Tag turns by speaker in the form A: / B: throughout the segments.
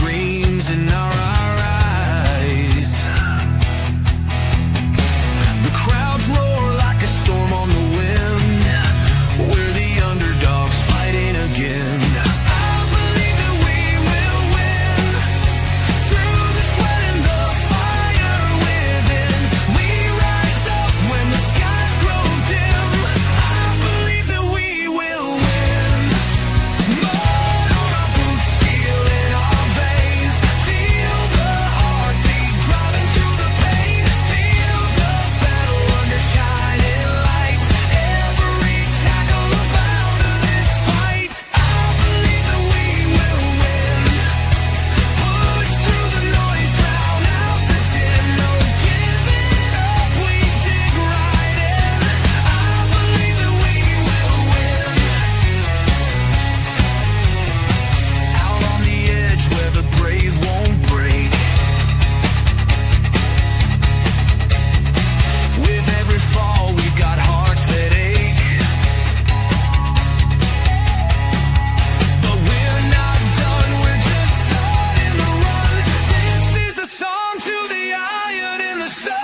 A: dreams in our eyes. The crowds roar like a storm on the wind. We're the underdogs fighting again. I believe that we will win. Through the sweat and the fire within, we rise up when the skies grow dim. I believe that we will win. Mud on our boots, steel in our veins. Feel the heartbeat driving through the pain. Field of battle under shining lights. Every tackle about this fight. I believe that we will win. Push through the noise, drown out the din. No giving up, we dig right in. I believe that we will win. Out on the edge where the brave won't break. With every fall, we've got hearts that ache. But we're not done, we're just starting the run. This is the song to the iron in the sun.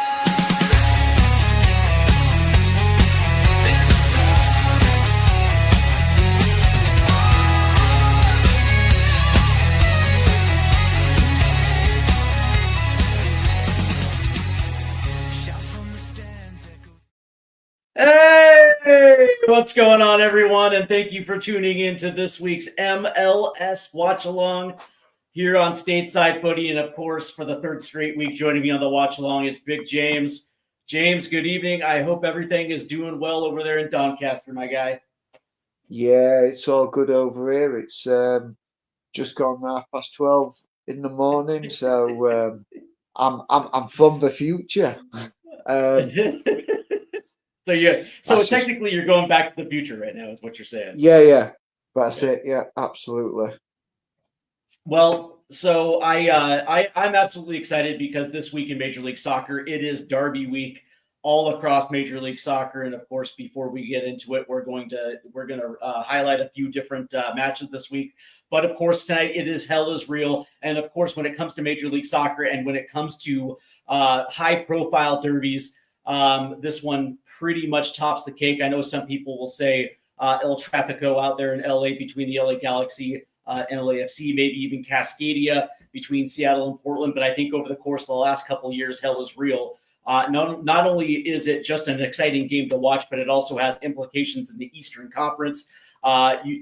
A: Shouts from the stands echo.
B: Hey, what's going on, everyone? And thank you for tuning in to this week's MLS Watch Along here on Stateside Footy. And of course, for the third straight week, joining me on the Watch Along is Big James. James, good evening. I hope everything is doing well over there in Doncaster, my guy.
C: Yeah, it's all good over here. It's just gone 12:30 in the morning, so I'm from the future.
B: So
C: That's just-
B: technically you're going back to the future right now, is what you're saying.
C: Yeah, that's it. Yeah, absolutely.
B: Well, so I'm absolutely excited because this week in Major League Soccer, it is Derby week all across Major League Soccer, and of course, before we get into it, we're going to highlight a few different matches this week. But of course, tonight it is Hell is Real, and of course, when it comes to Major League Soccer and when it comes to high-profile derbies, this one pretty much tops the cake. I know some people will say El Tráfico out there in LA between the LA Galaxy and LAFC, maybe even Cascadia between Seattle and Portland. But I think over the course of the last couple of years, Hell is Real. Not only is it just an exciting game to watch, but it also has implications in the Eastern Conference.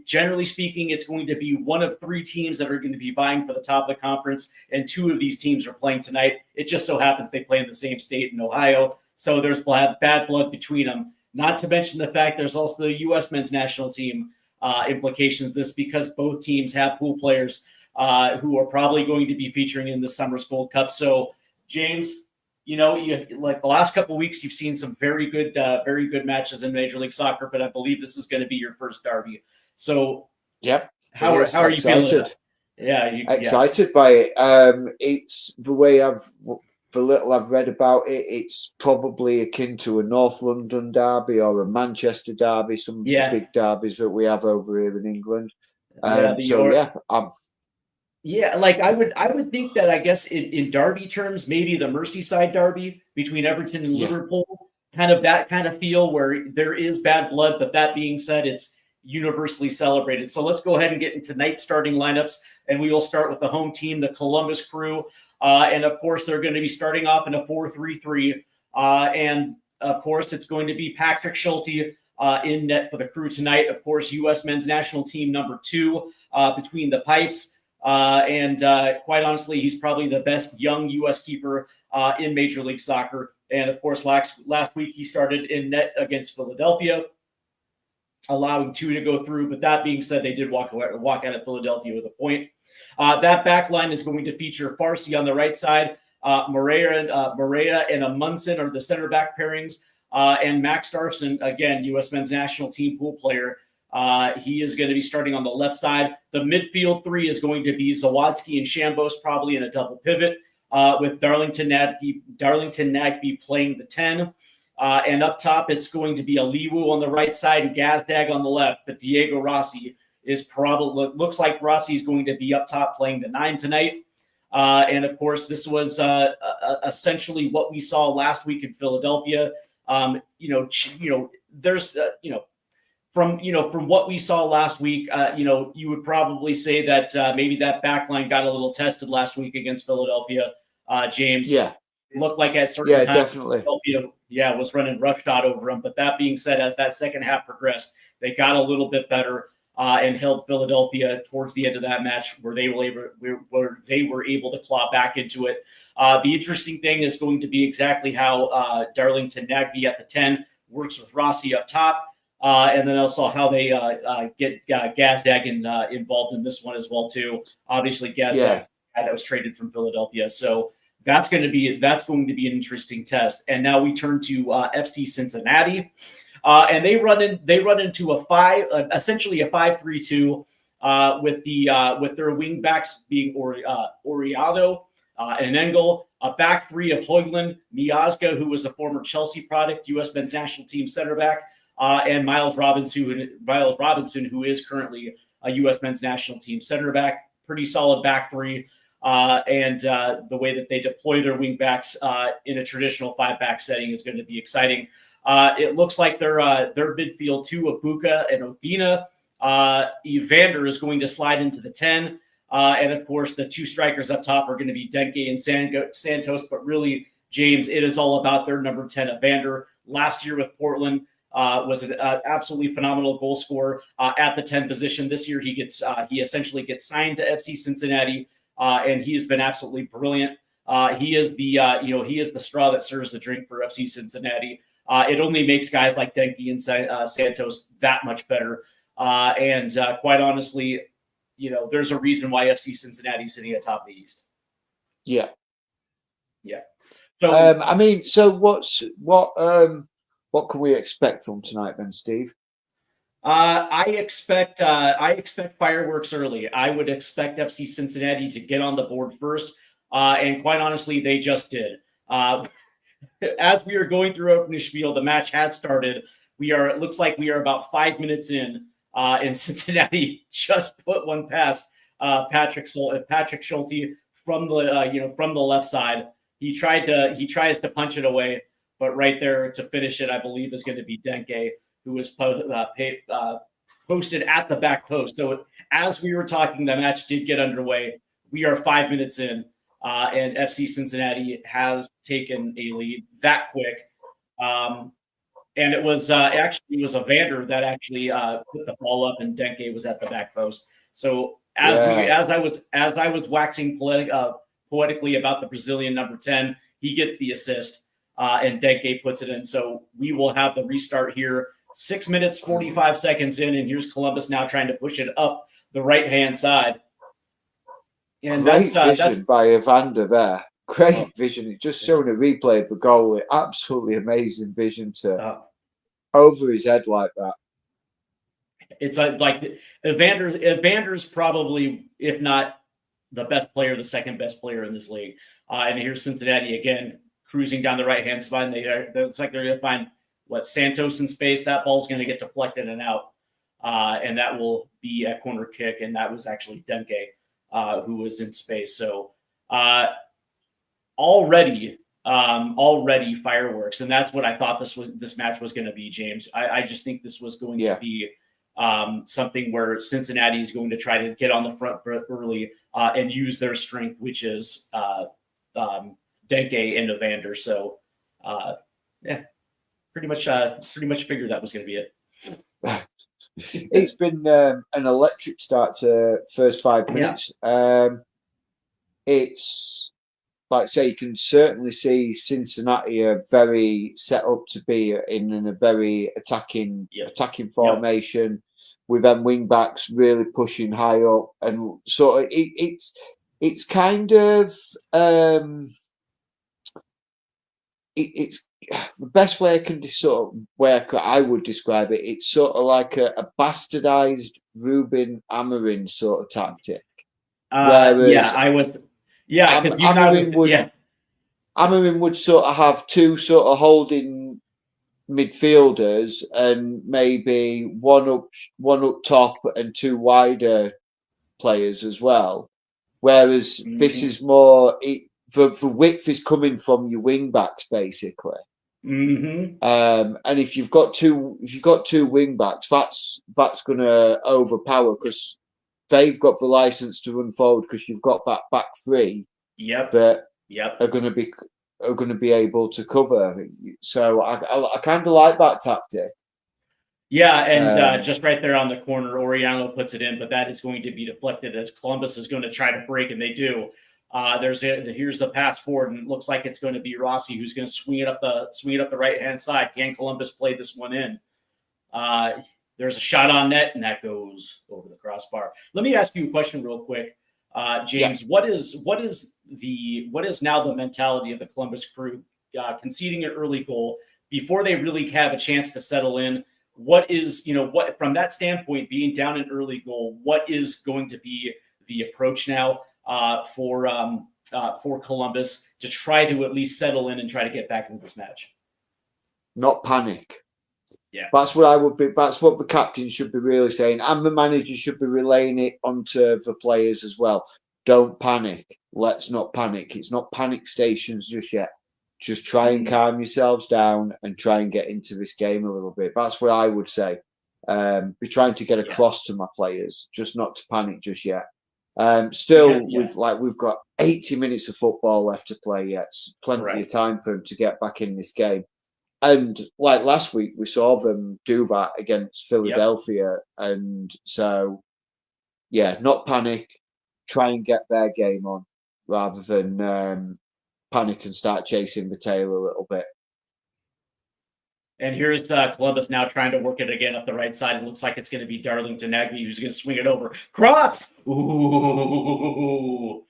B: Generally speaking, it's going to be one of three teams that are going to be vying for the top of the conference, and two of these teams are playing tonight. It just so happens they play in the same state in Ohio, so there's bad blood between them. Not to mention the fact there's also the U.S. men's national team implications. This because both teams have pool players who are probably going to be featuring in the summer's Gold Cup. So, James, like the last couple of weeks, you've seen some very good matches in Major League Soccer, but I believe this is going to be your first derby. So,
C: Yep.
B: how are you feeling?
C: Excited?
B: Yeah,
C: Excited by it. It's the way the little I've read about it, it's probably akin to a North London derby or a Manchester derby, some of the big derbies that we have over here in England.
B: Yeah, like I would think that, I guess in derby terms, maybe the Merseyside derby between Everton and Liverpool, kind of that kind of feel where there is bad blood, but that being said, it's universally celebrated. So let's go ahead and get into tonight's starting lineups, and we will start with the home team, the Columbus Crew. And of course, they're going to be starting off in a 4-3-3. And of course, it's going to be Patrick Schulte in net for the Crew tonight. Of course, U.S. men's national team number 2 between the pipes. And quite honestly, he's probably the best young U.S. keeper in Major League Soccer. And of course, last week he started in net against Philadelphia, allowing 2 to go through. But that being said, they did walk out of Philadelphia with a point. That back line is going to feature Farsi on the right side. Morea and Amundsen are the center back pairings. And Max Darson, again, U.S. men's national team pool player. He is going to be starting on the left side. The midfield 3 is going to be Zawadzki and Shambos, probably in a double pivot, with Darlington Nagbe playing the 10. And up top, it's going to be Aliwu on the right side and Gazdag on the left. But Diego Rossi is probably looks like Rossi is going to be up top playing the 9 tonight. And of course, this was essentially what we saw last week in Philadelphia. There's from what we saw last week, you would probably say that maybe that back line got a little tested last week against Philadelphia. James,
C: Yeah,
B: it looked like at certain times,
C: definitely.
B: Philadelphia, was running roughshod over them. But that being said, as that second half progressed, they got a little bit better. And held Philadelphia towards the end of that match, where they were able to claw back into it. The interesting thing is going to be exactly how Darlington Nagbe at the 10 works with Rossi up top, and then also how they get Gazdag involved in this one as well too. Obviously, Gazdag that was traded from Philadelphia, so that's going to be an interesting test. And now we turn to FC Cincinnati. And they run into essentially a 5-3-2 with their wing backs being Oriado and Engel, a back three of Højlund, Miazga, who was a former Chelsea product, U.S. men's national team center back, and Miles Robinson, who is currently a U.S. men's national team center back. Pretty solid back three. And the way that they deploy their wing backs in a traditional 5-back setting is going to be exciting. It looks like their midfield two of Buka and Obina. Evander is going to slide into the 10. And of course, the two strikers up top are going to be Denke and Santos. But really, James, it is all about their number 10, Evander. Last year with Portland was an absolutely phenomenal goal scorer at the 10 position. This year, he essentially gets signed to FC Cincinnati, and he has been absolutely brilliant. He is the straw that serves the drink for FC Cincinnati. It only makes guys like Denke and Santos that much better. And quite honestly, there's a reason why FC Cincinnati is sitting atop the East.
C: Yeah.
B: So,
C: so what can we expect from tonight, then, Steve?
B: I expect fireworks early. I would expect FC Cincinnati to get on the board first. And quite honestly, they just did. As we are going through opening spiel, the match has started. It looks like we are about 5 minutes in, and Cincinnati just put one past Patrick Schulte from the left side. He tries to punch it away, but right there to finish it, I believe, is going to be Denke, who was posted at the back post. So as we were talking, the match did get underway. We are 5 minutes in. And FC Cincinnati has taken a lead that quick. And it was Evander that actually put the ball up, and Denke was at the back post. So as I was waxing poetically about the Brazilian number 10, he gets the assist, and Denke puts it in. So we will have the restart here. 6 minutes, 45 seconds in, and here's Columbus now trying to push it up the right-hand side. And
C: Great vision by Evander there. Great vision. Just showing a replay of the goal. Absolutely amazing vision to over his head like that.
B: It's like Evander's probably, if not the best player, the second best player in this league. And here's Cincinnati again cruising down the right-hand side. They looks like they're going to find Santos in space. That ball's going to get deflected and out, and that will be a corner kick. And that was actually Denke. Who was in space. So already fireworks. And that's what I thought this match was going to be, James. I just think this was going to be something where Cincinnati is going to try to get on the front foot early and use their strength, which is Denke and Evander. So pretty much figured that was going to be it.
C: It's been an electric start to first 5 minutes. It's like I say, you can certainly see Cincinnati are very set up to be in a very attacking formation with them wing backs really pushing high up, and sort of it's kind of it's the best way I can I would describe it. It's sort of like a bastardized Ruben Amorim sort of tactic.
B: Amorim
C: would sort of have two sort of holding midfielders and maybe one up top and two wider players as well. Whereas this is more the width is coming from your wing backs basically. And if you've got two wing backs, that's going to overpower because they've got the license to run forward because you've got that back three. That are going to be able to cover. So I kind of like that tactic.
B: Yeah, and just right there on the corner, Oriano puts it in, but that is going to be deflected as Columbus is going to try to break, and they do. Here's the pass forward, and it looks like it's going to be Rossi who's going to swing it up the right hand side. Can Columbus play this one in? There's a shot on net, and that goes over the crossbar. Let me ask you a question real quick, James. Yeah. What is now the mentality of the Columbus crew conceding an early goal before they really have a chance to settle in? What is, what from that standpoint, being down an early goal, what is going to be the approach now for Columbus to try to at least settle in and try to get back into this match?
C: Not panic.
B: Yeah,
C: that's what the captain should be really saying, and the manager should be relaying it onto the players as well. Don't panic. Let's not panic. It's not panic stations just yet. Just try and calm yourselves down and try and get into this game a little bit. That's what I would say. Be trying to get across to my players, just not to panic just yet. We've got 80 minutes of football left to play yet. It's plenty of time for them to get back in this game. And like last week, we saw them do that against Philadelphia. And so, not panic. Try and get their game on rather than panic and start chasing the tail a little bit.
B: And here's Columbus now trying to work it again up the right side. It looks like it's going to be Darlington Nagbe who's going to swing it over. Cross! Ooh!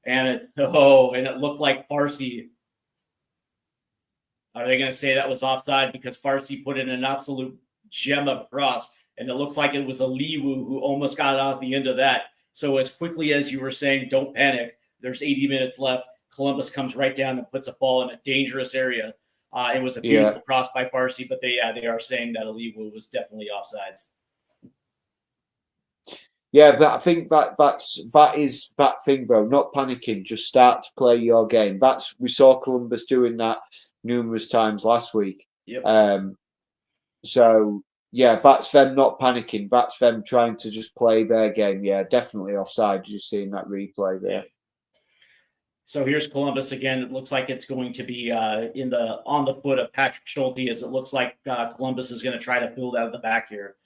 B: And it looked like Farsi. Are they going to say that was offside because Farsi put in an absolute gem of cross? And it looks like it was a Liwu who almost got out the end of that. So as quickly as you were saying, don't panic. There's 80 minutes left. Columbus comes right down and puts a ball in a dangerous area. It was a beautiful cross by Farsi, but they are saying that Aliwu was definitely offsides.
C: Yeah, but I think that is that thing, bro. Not panicking, just start to play your game. We saw Columbus doing that numerous times last week.
B: Yep.
C: So yeah, that's them not panicking. That's them trying to just play their game. Yeah, definitely offside. Just seeing that replay there.
B: Yeah. So here's Columbus again. It looks like it's going to be on the foot of Patrick Schulte, as it looks like Columbus is going to try to build out of the back here.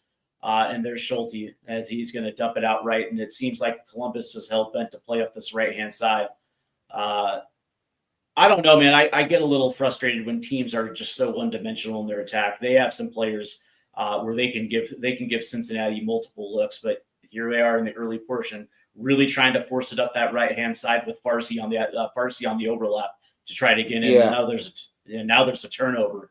B: And there's Schulte as he's going to dump it out right. And it seems like Columbus is hell bent to play up this right-hand side. I don't know, man. I get a little frustrated when teams are just so one-dimensional in their attack. They have some players where they can give Cincinnati multiple looks, but here they are in the early portion, really trying to force it up that right-hand side with Farsi on the overlap to try to get in.
C: Yeah.
B: Now there's a turnover.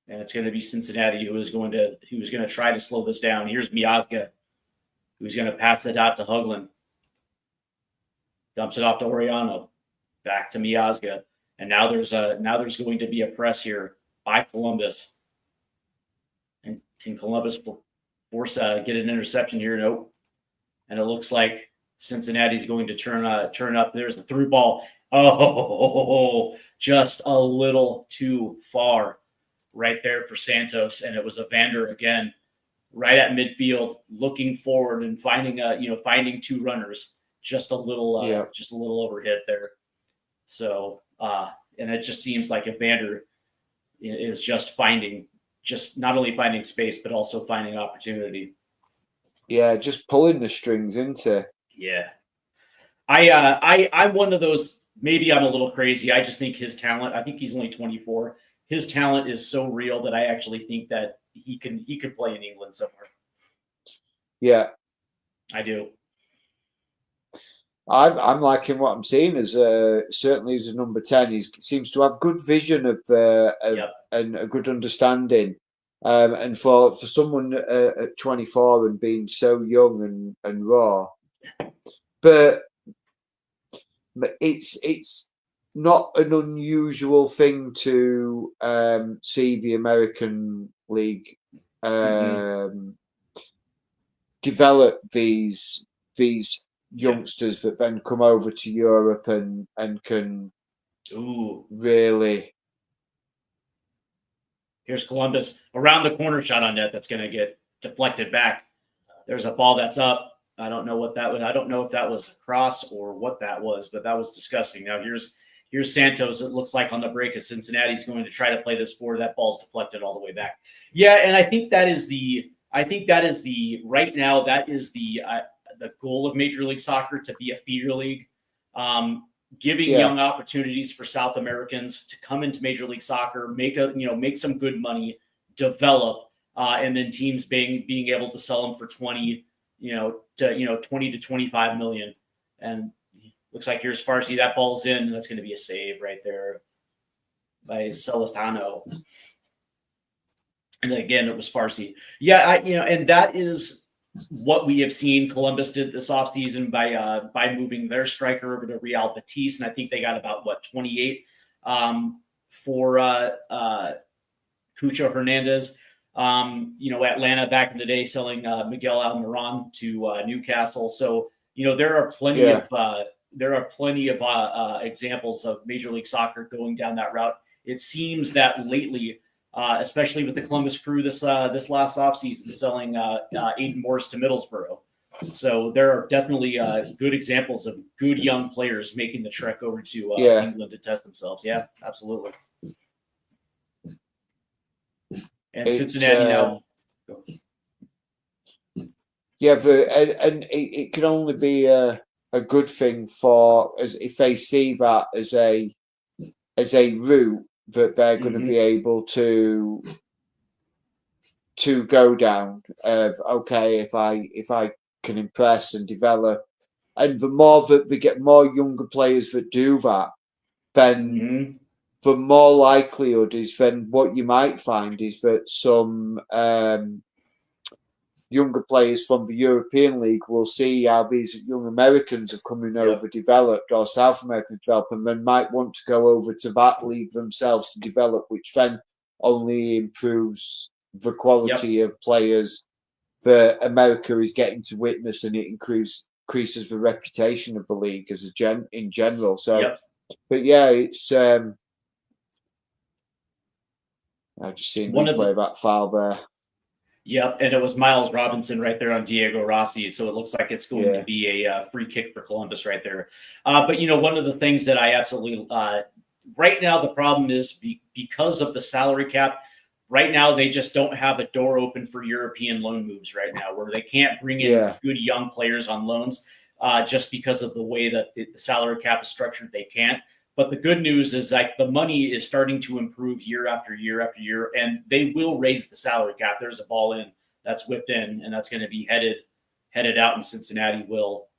B: And it's going to be Cincinnati who's going to try to slow this down. Here's Miazga, who's going to pass it out to Höglund. Dumps it off to Oriano. Back to Miazga. And now there's going to be a press here by Columbus. And can Columbus force get an interception here? Nope. And it looks like Cincinnati's going to turn up. There's a through ball. Oh, just a little too far right there for Santos. And it was Evander again, right at midfield, looking forward and finding two runners. Just a little overhit there. So, and it just seems like Evander is just not only finding space, but also finding opportunity.
C: Yeah, just pulling the strings into.
B: Yeah. I'm one of those, maybe I'm a little crazy. I just think his talent, I think he's only 24. His talent is so real that I actually think that he could play in England somewhere.
C: Yeah.
B: I do.
C: I'm liking what I'm seeing as certainly as a number 10. He seems to have good vision and a good understanding. And for someone at 24 and being so young and raw, but it's not an unusual thing to see the American League develop these youngsters that then come over to Europe and can really.
B: Here's Columbus around the corner shot on net that's going to get deflected back. There's a ball that's up. I don't know what that was. I don't know if that was a cross or what that was, but that was disgusting. Now here's Santos. It looks like on the break, as Cincinnati's going to try to play this forward. That ball's deflected all the way back. Yeah, and I think that is the right now that is the goal of Major League Soccer, to be a feeder league, giving young opportunities for South Americans to come into Major League Soccer, make some good money, develop, and then teams being able to sell them for 20 to 25 million. And looks like here's Farsi. That ball's in, and that's going to be a save right there by Celestano. And again, it was Farsi. Yeah, and that is what we have seen Columbus did this offseason by moving their striker over to Real Betis, and I think they got about 28 for Cucho Hernandez. Atlanta back in the day selling Miguel Almiron to Newcastle. So there are plenty of examples of Major League Soccer going down that route. It seems that lately, especially with the Columbus Crew this last offseason, selling Aiden Morris to Middlesbrough. So there are definitely good examples of good young players making the trek over to England to test themselves. Yeah, absolutely. And Cincinnati now.
C: Yeah, and it can only be a good thing if they see that as a route that they're going to be able to go down. Okay, if I can impress and develop, and the more that we get more younger players that do that, then the more likelihood is then what you might find is that some younger players from the European League will see how these young Americans are coming over developed, or South American developed, and then might want to go over to that league themselves to develop, which then only improves the quality of players that America is getting to witness, and it increases the reputation of the league as in general. So, but yeah, it's I just seen one play that foul there.
B: Yep, and it was Miles Robinson right there on Diego Rossi, so it looks like it's going to be a free kick for Columbus right there. But one of the things that I absolutely right now, the problem is because of the salary cap. Right now, they just don't have a door open for European loan moves right now, where they can't bring in good young players on loans just because of the way that the salary cap is structured. They can't. But the good news is the money is starting to improve year after year after year, and they will raise the salary cap. There's a ball in that's whipped in, and that's going to be headed out, and Cincinnati will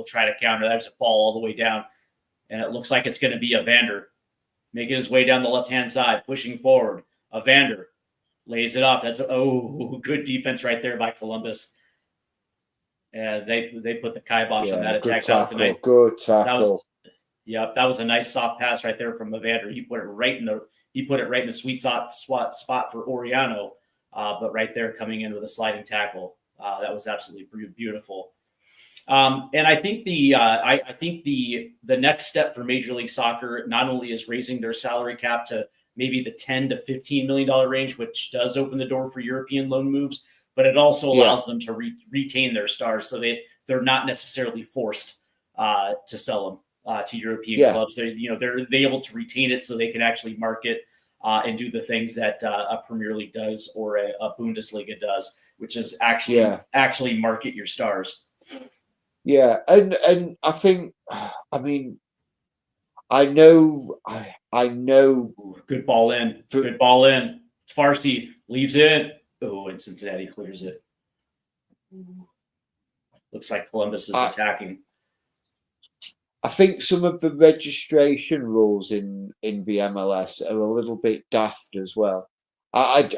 B: try to counter. There's a ball all the way down, and it looks like it's going to be Evander making his way down the left-hand side, pushing forward. Evander lays it off. That's good defense right there by Columbus. And they put the kibosh on that attack.
C: Good tackle.
B: That was a nice soft pass right there from Evander. He put it right in the sweet spot for Oriano, but right there coming in with a sliding tackle. That was absolutely beautiful. And I think the next step for Major League Soccer not only is raising their salary cap to maybe the $10 to $15 million range, which does open the door for European loan moves, but it also allows them to retain their stars, so they're not necessarily forced to sell them to European clubs. They're able to retain it so they can actually market and do the things that a Premier League does or a Bundesliga does, which is actually market your stars.
C: Yeah, and I think, I know.
B: Good ball in. Good ball in. Farsi leaves in. Oh, and Cincinnati clears it. Looks like Columbus is attacking.
C: I think some of the registration rules in the MLS are a little bit daft as well. I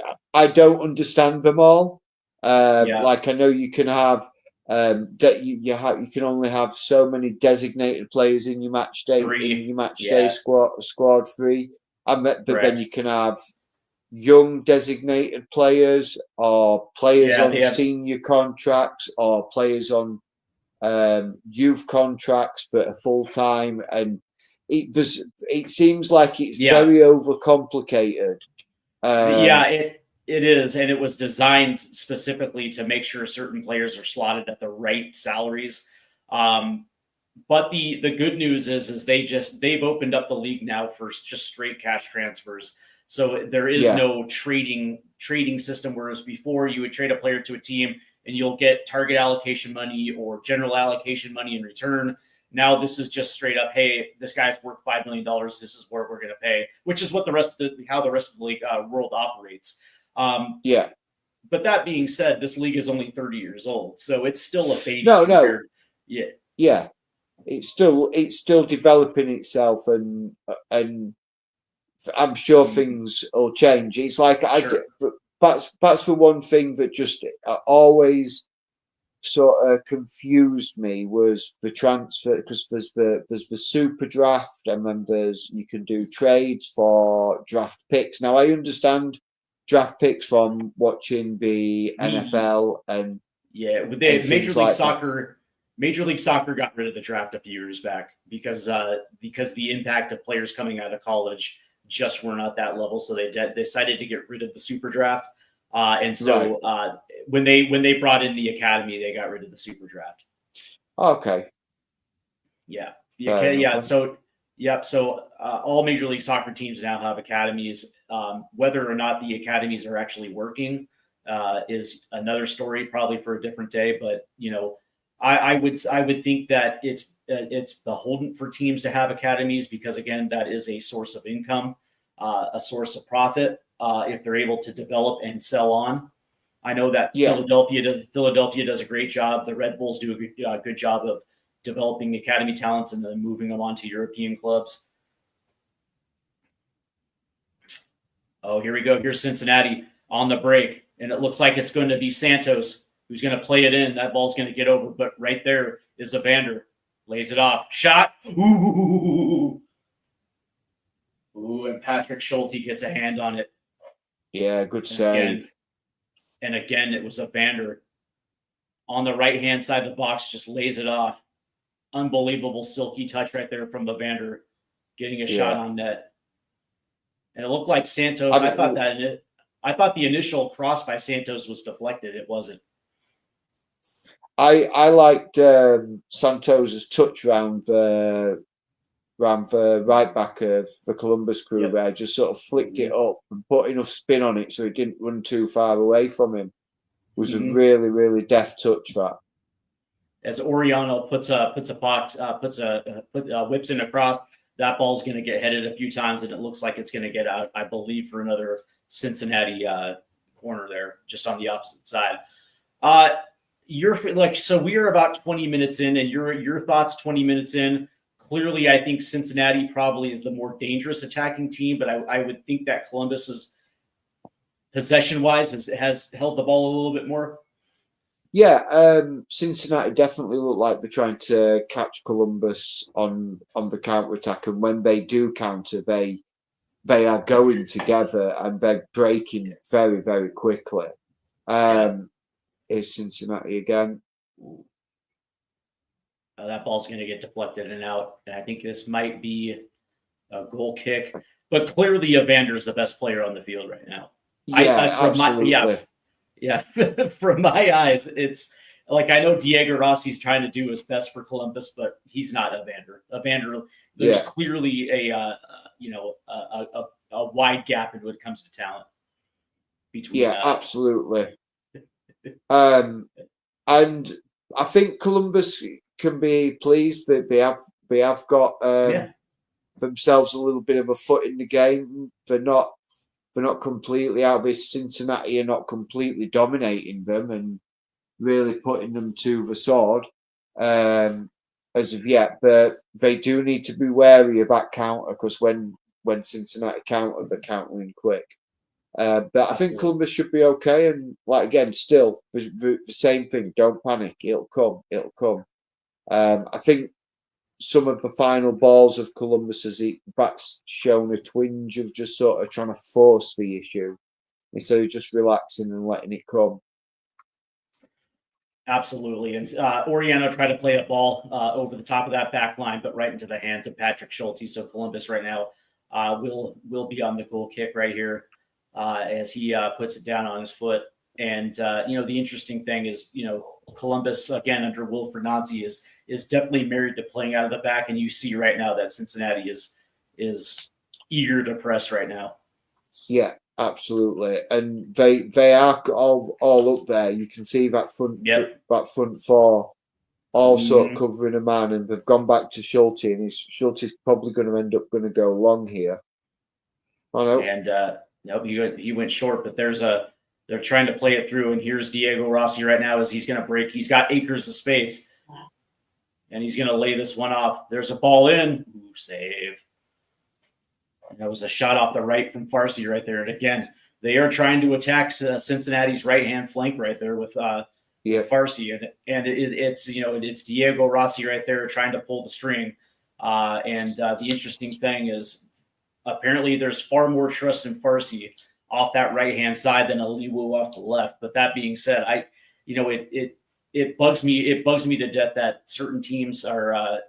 C: don't understand them all. Like I know you can have that you can only have so many designated players in your match day squad 3. But then you can have young designated players or players on senior contracts or players on youth contracts but are full time, and it seems like it's very overcomplicated.
B: It is, and it was designed specifically to make sure certain players are slotted at the right salaries. But the good news is they've opened up the league now for just straight cash transfers. So there is no trading system, whereas before you would trade a player to a team and you'll get target allocation money or general allocation money in return. Now this is just straight up, hey, this guy's worth $5 million. This is what we're going to pay, which is what how the rest of the league world operates. But that being said, this league is only 30 years old, so it's still a baby.
C: No. Yeah. It's still developing itself, and I'm sure things will change. It's like that's the one thing that just always sort of confused me was the transfer, because there's the super draft, and then you can do trades for draft picks. Now I understand draft picks from watching the NFL and
B: Major League Soccer got rid of the draft a few years back because the impact of players coming out of college just weren't at that level, so they decided to get rid of the super draft. When they brought in the academy, they got rid of the super draft.
C: Okay.
B: Yeah. So all Major League Soccer teams now have academies. Whether or not the academies are actually working is another story, probably for a different day. But I would think that it's beholden for teams to have academies because, again, that is a source of income, a source of profit if they're able to develop and sell on. I know that Philadelphia does a great job. The Red Bulls do a good job of developing academy talents and then moving them on to European clubs. Oh, here we go. Here's Cincinnati on the break, and it looks like it's going to be Santos who's going to play it in. That ball's going to get over, but right there is Evander. Lays it off. Shot. Ooh, and Patrick Schulte gets a hand on it.
C: Yeah, good save.
B: And again, it was Evander on the right-hand side of the box, just lays it off. Unbelievable silky touch right there from Evander getting a shot on net. And it looked like Santos. I thought the initial cross by Santos was deflected. It wasn't.
C: I liked Santos's touch round the right back of the Columbus crew there. Just sort of flicked it up and put enough spin on it so it didn't run too far away from him. It was a really, really deft touch, that.
B: As Oriano whips in across, that ball's going to get headed a few times, and it looks like it's going to get out, I believe, for another Cincinnati corner there, just on the opposite side. So we are about 20 minutes in, and your thoughts 20 minutes in. Clearly, I think Cincinnati probably is the more dangerous attacking team, but I would think that Columbus is possession-wise has held the ball a little bit more.
C: Yeah, Cincinnati definitely look like they're trying to catch Columbus on the counter-attack, and when they do counter, they are going together and they're breaking very, very quickly. Is Cincinnati again?
B: That ball's going to get deflected and out. And I think this might be a goal kick. But clearly, Evander is the best player on the field right now.
C: Absolutely.
B: From my eyes, it's like I know Diego Rossi's trying to do his best for Columbus, but he's not Evander. There's clearly a wide gap when it comes to talent between.
C: Yeah, absolutely. And I think Columbus can be pleased that they have got themselves a little bit of a foot in the game. They're not completely out of it. Cincinnati are not completely dominating them and really putting them to the sword as of yet. But they do need to be wary of that counter, because when Cincinnati counter, they're countering quick. But I think Columbus should be okay. And like again, still the same thing. Don't panic. It'll come. It'll come. I think some of the final balls of Columbus has that's shown a twinge of just sort of trying to force the issue instead of just relaxing and letting it come.
B: Absolutely. And Oriano tried to play a ball over the top of that back line, but right into the hands of Patrick Schulte. So Columbus right now will be on the goal kick right here as he puts it down on his foot. And, the interesting thing is, Columbus, again, under Wilfred Nancy is definitely married to playing out of the back. And you see right now that Cincinnati is eager to press right now.
C: Yeah. Absolutely, and they are all up there. You can see that front four all sort of covering a man, and they've gone back to Schulte, and Schulte's probably going to end up going to go long here. I know.
B: And no, he went short, but they're trying to play it through, and here's Diego Rossi right now as he's going to break. He's got acres of space, and he's going to lay this one off. There's a ball in. Ooh, save. And that was a shot off the right from Farsi right there. And again, they are trying to attack Cincinnati's right-hand flank right there with Farsi. And it's Diego Rossi right there trying to pull the string. And the interesting thing is apparently there's far more trust in Farsi off that right-hand side than Aliwu off the left. But that being said, it bugs me. It bugs me to death that certain teams are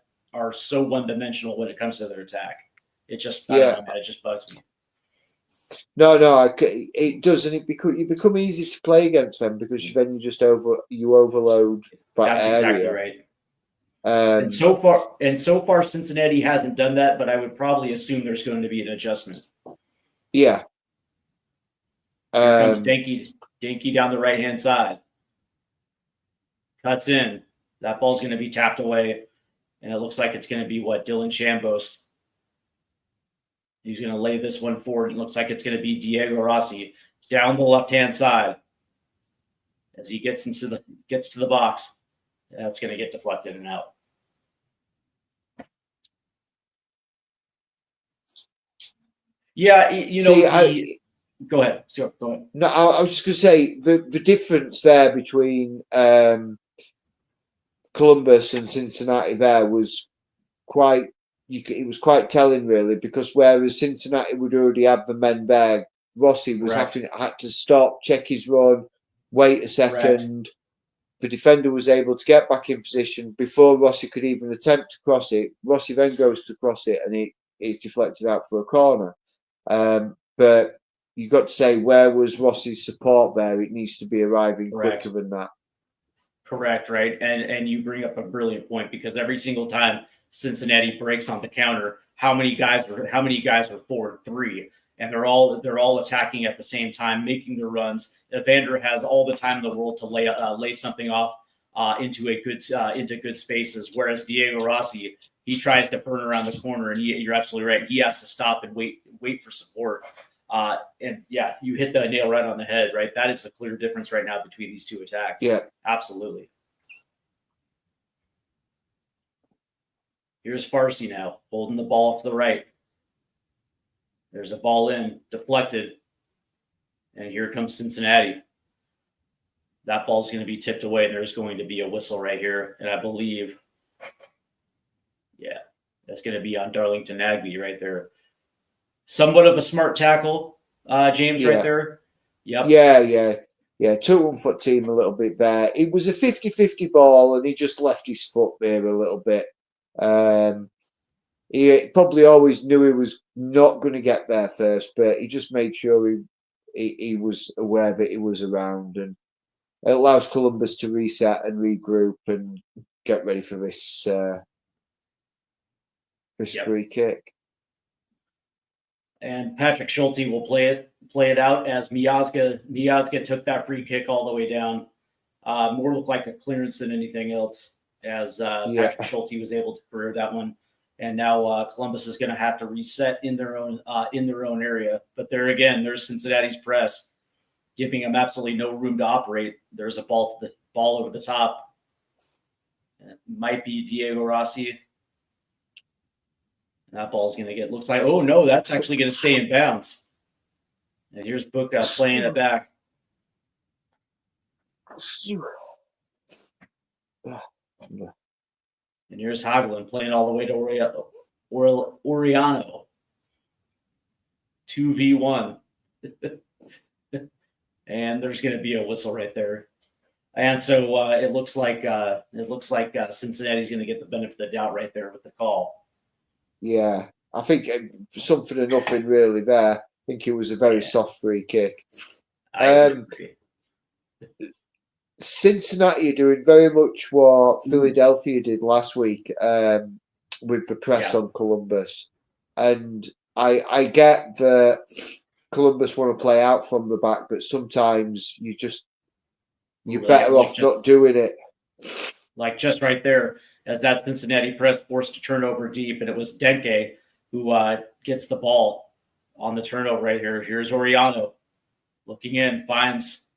B: so one-dimensional when it comes to their attack. It just, I don't know, man, it just bugs me.
C: No, it does, and you become easy to play against them because then you just overload that
B: That's
C: area.
B: Exactly right. And so far, Cincinnati hasn't done that, but I would probably assume there's going to be an adjustment.
C: Yeah.
B: Here comes Dinky down the right hand side. Cuts in. That ball's going to be tapped away, and it looks like it's going to be Dylan Chambos. He's going to lay this one forward. It looks like it's going to be Diego Rossi down the left-hand side as he gets to the box. That's going to get deflected and out. Yeah, go ahead. Sure, go ahead.
C: No, I was just going to say the difference there between Columbus and Cincinnati there was it was quite telling, really, because whereas Cincinnati would already have the men there, Rossi was had to stop, check his run, wait a second. Correct. The defender was able to get back in position before Rossi could even attempt to cross it. Rossi then goes to cross it, and it's deflected out for a corner. But you got to say, where was Rossi's support there? It needs to be arriving quicker than that. Correct,
B: right? And you bring up a brilliant point because every single time Cincinnati breaks on the counter, how many guys are forward? 3, and they're all attacking at the same time, making their runs. Evander has all the time in the world to lay something off into good spaces, whereas Diego Rossi, he tries to burn around the corner, and you're absolutely right. He has to stop and wait for support. And yeah, you hit the nail right on the head, right? That is the clear difference right now between these two attacks.
C: Yeah,
B: absolutely. Here's Farsi now, holding the ball off to the right. There's a ball in, deflected. And here comes Cincinnati. That ball's going to be tipped away, and there's going to be a whistle right here. And I believe, that's going to be on Darlington Nagbe right there. Somewhat of a smart tackle, James, right there. Yep.
C: Yeah. 2-1 foot team a little bit there. It was a 50-50 ball, and he just left his foot there a little bit. He probably always knew he was not going to get there first, but he just made sure he was aware that he was around, and it allows Columbus to reset and regroup and get ready for this free kick.
B: And Patrick Schulte will play it out as Miazga took that free kick all the way down. More looked like a clearance than anything else, as Patrick Schulte was able to clear that one. And now Columbus is going to have to reset in their own area. But there again, there's Cincinnati's press, giving them absolutely no room to operate. There's a ball over the top. It might be Diego Rossi. That ball's going to looks like, oh no, that's actually going to stay in bounds. And here's Book playing it back. And here's Hagelin playing all the way to Oriano. 2v1. And there's going to be a whistle right there. And so it looks like Cincinnati's going to get the benefit of the doubt right there with the call.
C: Yeah, I think something of nothing really there. I think it was a very soft free kick.
B: I agree.
C: Cincinnati are doing very much what Philadelphia did last week with the press on Columbus. And I get that Columbus want to play out from the back, but sometimes you're better off not doing it.
B: Like just right there, as that Cincinnati press forced a turnover deep, and it was Denke who gets the ball on the turnover right here. Here's Oriano looking in,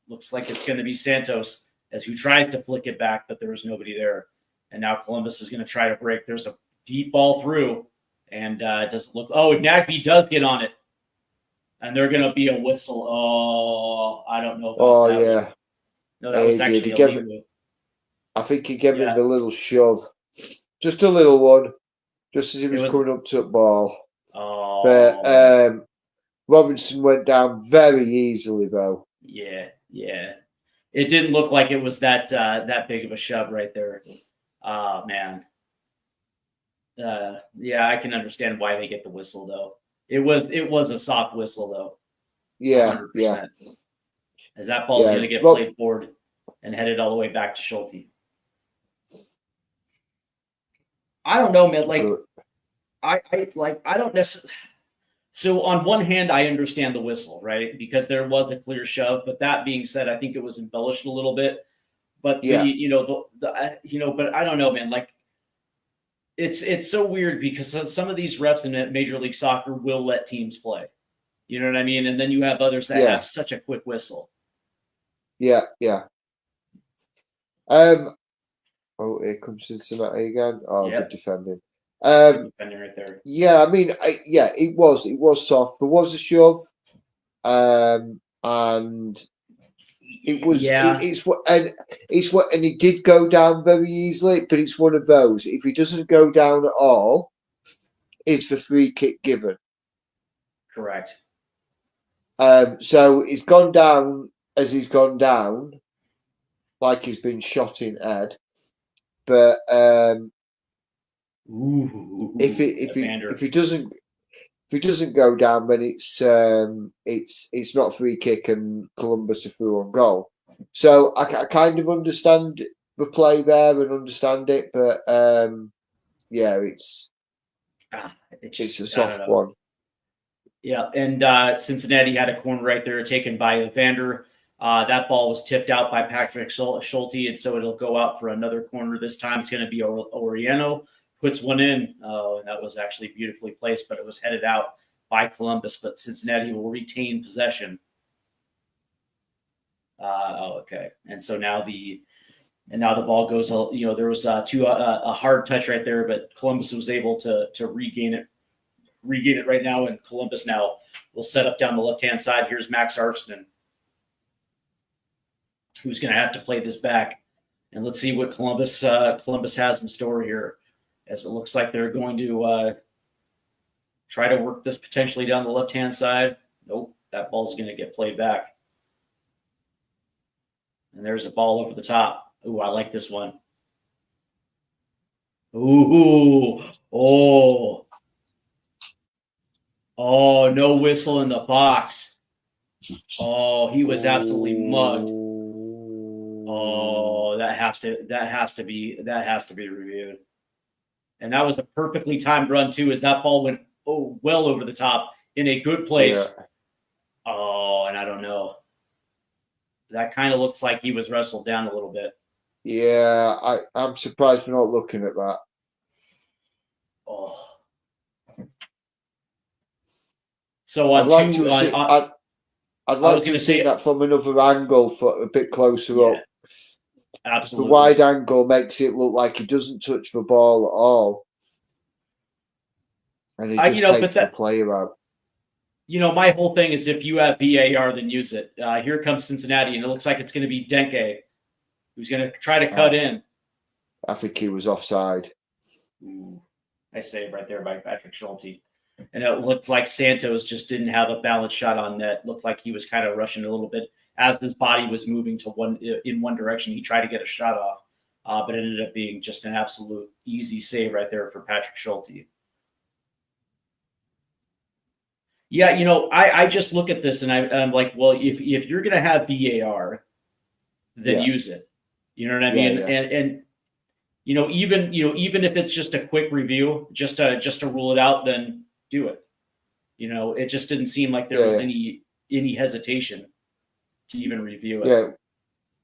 B: looks like it's going to be Santos as who tries to flick it back, but there was nobody there. And now Columbus is going to try to break. There's a deep ball through, and it doesn't look. Oh, Nagbe does get on it, and they're going to be a whistle. Oh, I don't know.
C: About that yeah.
B: No, that was actually illegal.
C: I think he gave him a little shove, just a little one, just as he was coming up to the ball.
B: Oh,
C: but Robinson went down very easily, though.
B: Yeah. It didn't look like it was that big of a shove right there. Oh man. Yeah, I can understand why they get the whistle though. It was a soft whistle though.
C: Yeah, 100%.
B: Yeah. As that ball is going to get played forward and headed all the way back to Schulte. I don't know, man. Like, I don't necessarily. So on one hand, I understand the whistle, right? Because there was a clear shove. But that being said, I think it was embellished a little bit. But but I don't know, man. Like, it's so weird because some of these refs in Major League Soccer will let teams play. You know what I mean? And then you have others that have such a quick whistle.
C: Yeah. Oh, here comes Cincinnati again. Oh, good defending.
B: Defending right there.
C: Yeah, I mean, it was soft. There was a shove, and it was. And it did go down very easily. But it's one of those. If he doesn't go down at all, is the free kick given?
B: Correct.
C: So he's gone down as he's gone down, like he's been shot in head. But if he doesn't go down, then it's not a free kick and Columbus are through on goal. So I kind of understand the play there and understand it, but it's a soft one.
B: Yeah, and Cincinnati had a corner right there taken by Evander. That ball was tipped out by Patrick Schulte, and so it'll go out for another corner. This time it's going to be Oriano. Puts one in. Oh, that was actually beautifully placed, but it was headed out by Columbus. But Cincinnati will retain possession. Okay. And so now the ball goes. There was a hard touch right there, but Columbus was able to regain it right now, and Columbus now will set up down the left-hand side. Here's Max Arfston, who's going to have to play this back. And let's see what Columbus has in store here, as it looks like they're going to try to work this potentially down the left-hand side. Nope, that ball's going to get played back. And there's a ball over the top. Ooh, I like this one. Ooh, oh, no whistle in the box. Oh, he was absolutely mugged. Oh, that has to be reviewed. And that was a perfectly timed run too, as that ball went well over the top in a good place. Yeah. Oh, and I don't know. That kind of looks like he was wrestled down a little bit.
C: Yeah, I'm surprised for not looking at that.
B: Oh. So
C: I'd like to see that from another angle, for a bit closer up.
B: Absolutely.
C: The wide angle makes it look like he doesn't touch the ball at all, and he just takes the player out.
B: my whole thing is if you have VAR, then use it. Here comes Cincinnati, and it looks like it's going to be Denke, who's going to try to cut in.
C: I think he was offside.
B: Ooh, nice save right there by Patrick Schulte. And it looked like Santos just didn't have a balanced shot on net. Looked like he was kind of rushing a little bit as his body was moving in one direction. He tried to get a shot off, but it ended up being just an absolute easy save right there for Patrick Schulte. Yeah, I just look at this and I'm like, well, if you're gonna have VAR, then use it. You know what I mean? And even if it's just a quick review, just to rule it out, then do it. It just didn't seem like there was any hesitation to even review it.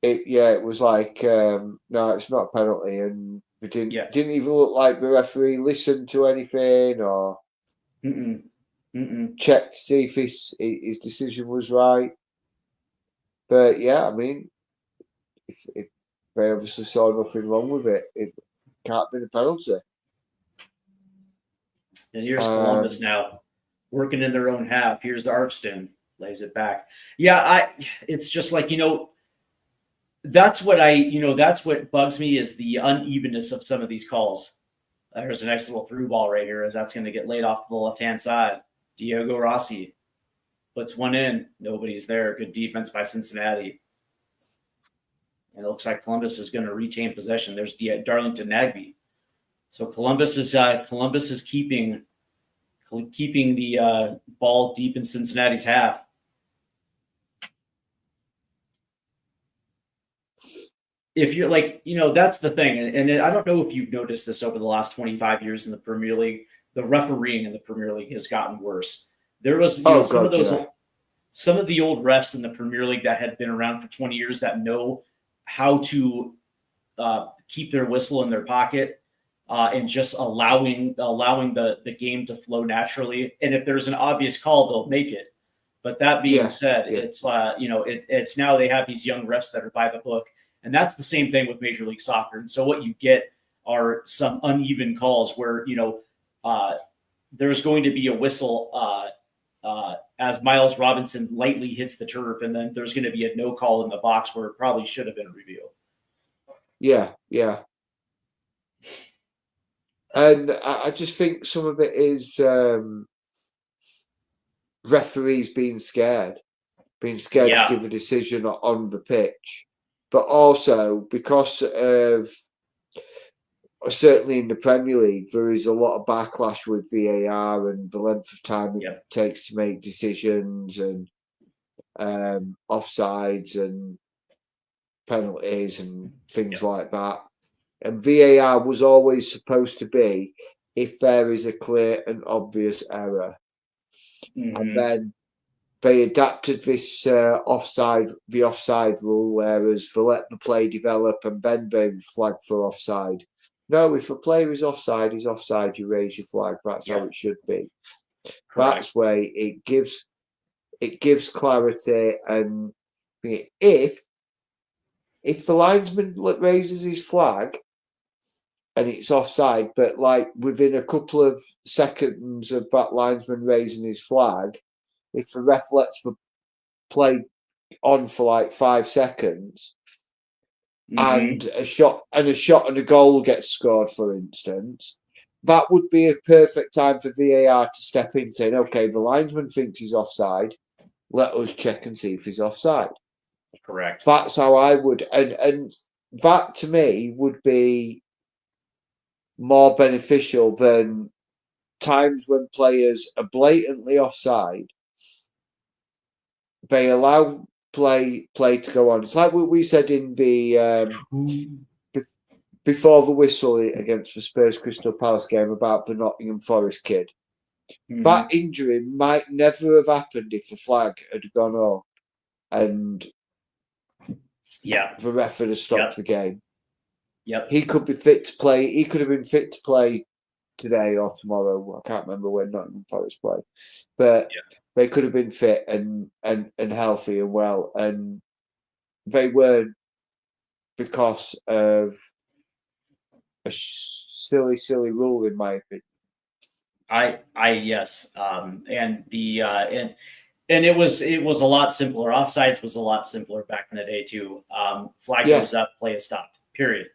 C: It was like no, it's not a penalty, and we didn't even look like the referee listened to anything or checked to see if his decision was right. But yeah, I mean, if they obviously saw nothing wrong with it, it can't be a penalty.
B: And here's Columbus now, working in their own half. Here's Arvston, lays it back. Yeah, it's just like, that's what bugs me is the unevenness of some of these calls. There's a nice little through ball right here as that's going to get laid off to the left-hand side. Diego Rossi puts one in. Nobody's there. Good defense by Cincinnati. And it looks like Columbus is going to retain possession. There's Darlington Nagbe. So Columbus is keeping the ball deep in Cincinnati's half. If you're like, that's the thing. And I don't know if you've noticed this over the last 25 years in the Premier League, the refereeing in the Premier League has gotten worse. There was some of the old refs in the Premier League that had been around for 20 years that know how to keep their whistle in their pocket and just allowing the game to flow naturally. And if there's an obvious call, they'll make it. But that being said, it's it's now they have these young refs that are by the book, and that's the same thing with Major League Soccer. And so what you get are some uneven calls where there's going to be a whistle as Miles Robinson lightly hits the turf, and then there's going to be a no call in the box where it probably should have been a review.
C: Yeah. And I just think some of it is referees being scared to give a decision on the pitch. But also because of, certainly in the Premier League, there is a lot of backlash with VAR and the length of time it takes to make decisions and offsides and penalties and things like that. And VAR was always supposed to be if there is a clear and obvious error. And then they adapted this offside rule, whereas they let the play develop and then they flagged for offside. No, if a player is offside, he's offside, you raise your flag. That's how it should be.
B: Correct.
C: That's why it gives clarity. And if the linesman raises his flag and it's offside, but like within a couple of seconds of that linesman raising his flag, if the ref lets the play on for like 5 seconds, and a shot and a goal gets scored, for instance, that would be a perfect time for VAR to step in, saying, "Okay, the linesman thinks he's offside. Let us check and see if he's offside."
B: Correct.
C: That's how I would, and that to me would be more beneficial than times when players are blatantly offside. They allow play to go on. It's like what we said in the before the whistle against the Spurs Crystal Palace game about the Nottingham Forest kid. That injury might never have happened if the flag had gone up and the ref had stopped the game. He could be fit to play. He could have been fit to play today or tomorrow. I can't remember when Nottingham Forest play, but they could have been fit and healthy and well, and they weren't because of a silly rule, in my opinion.
B: Yes. And the and it was a lot simpler. Offsides was a lot simpler back in the day too. Flag
C: Yeah,
B: goes up, play is stopped. Period.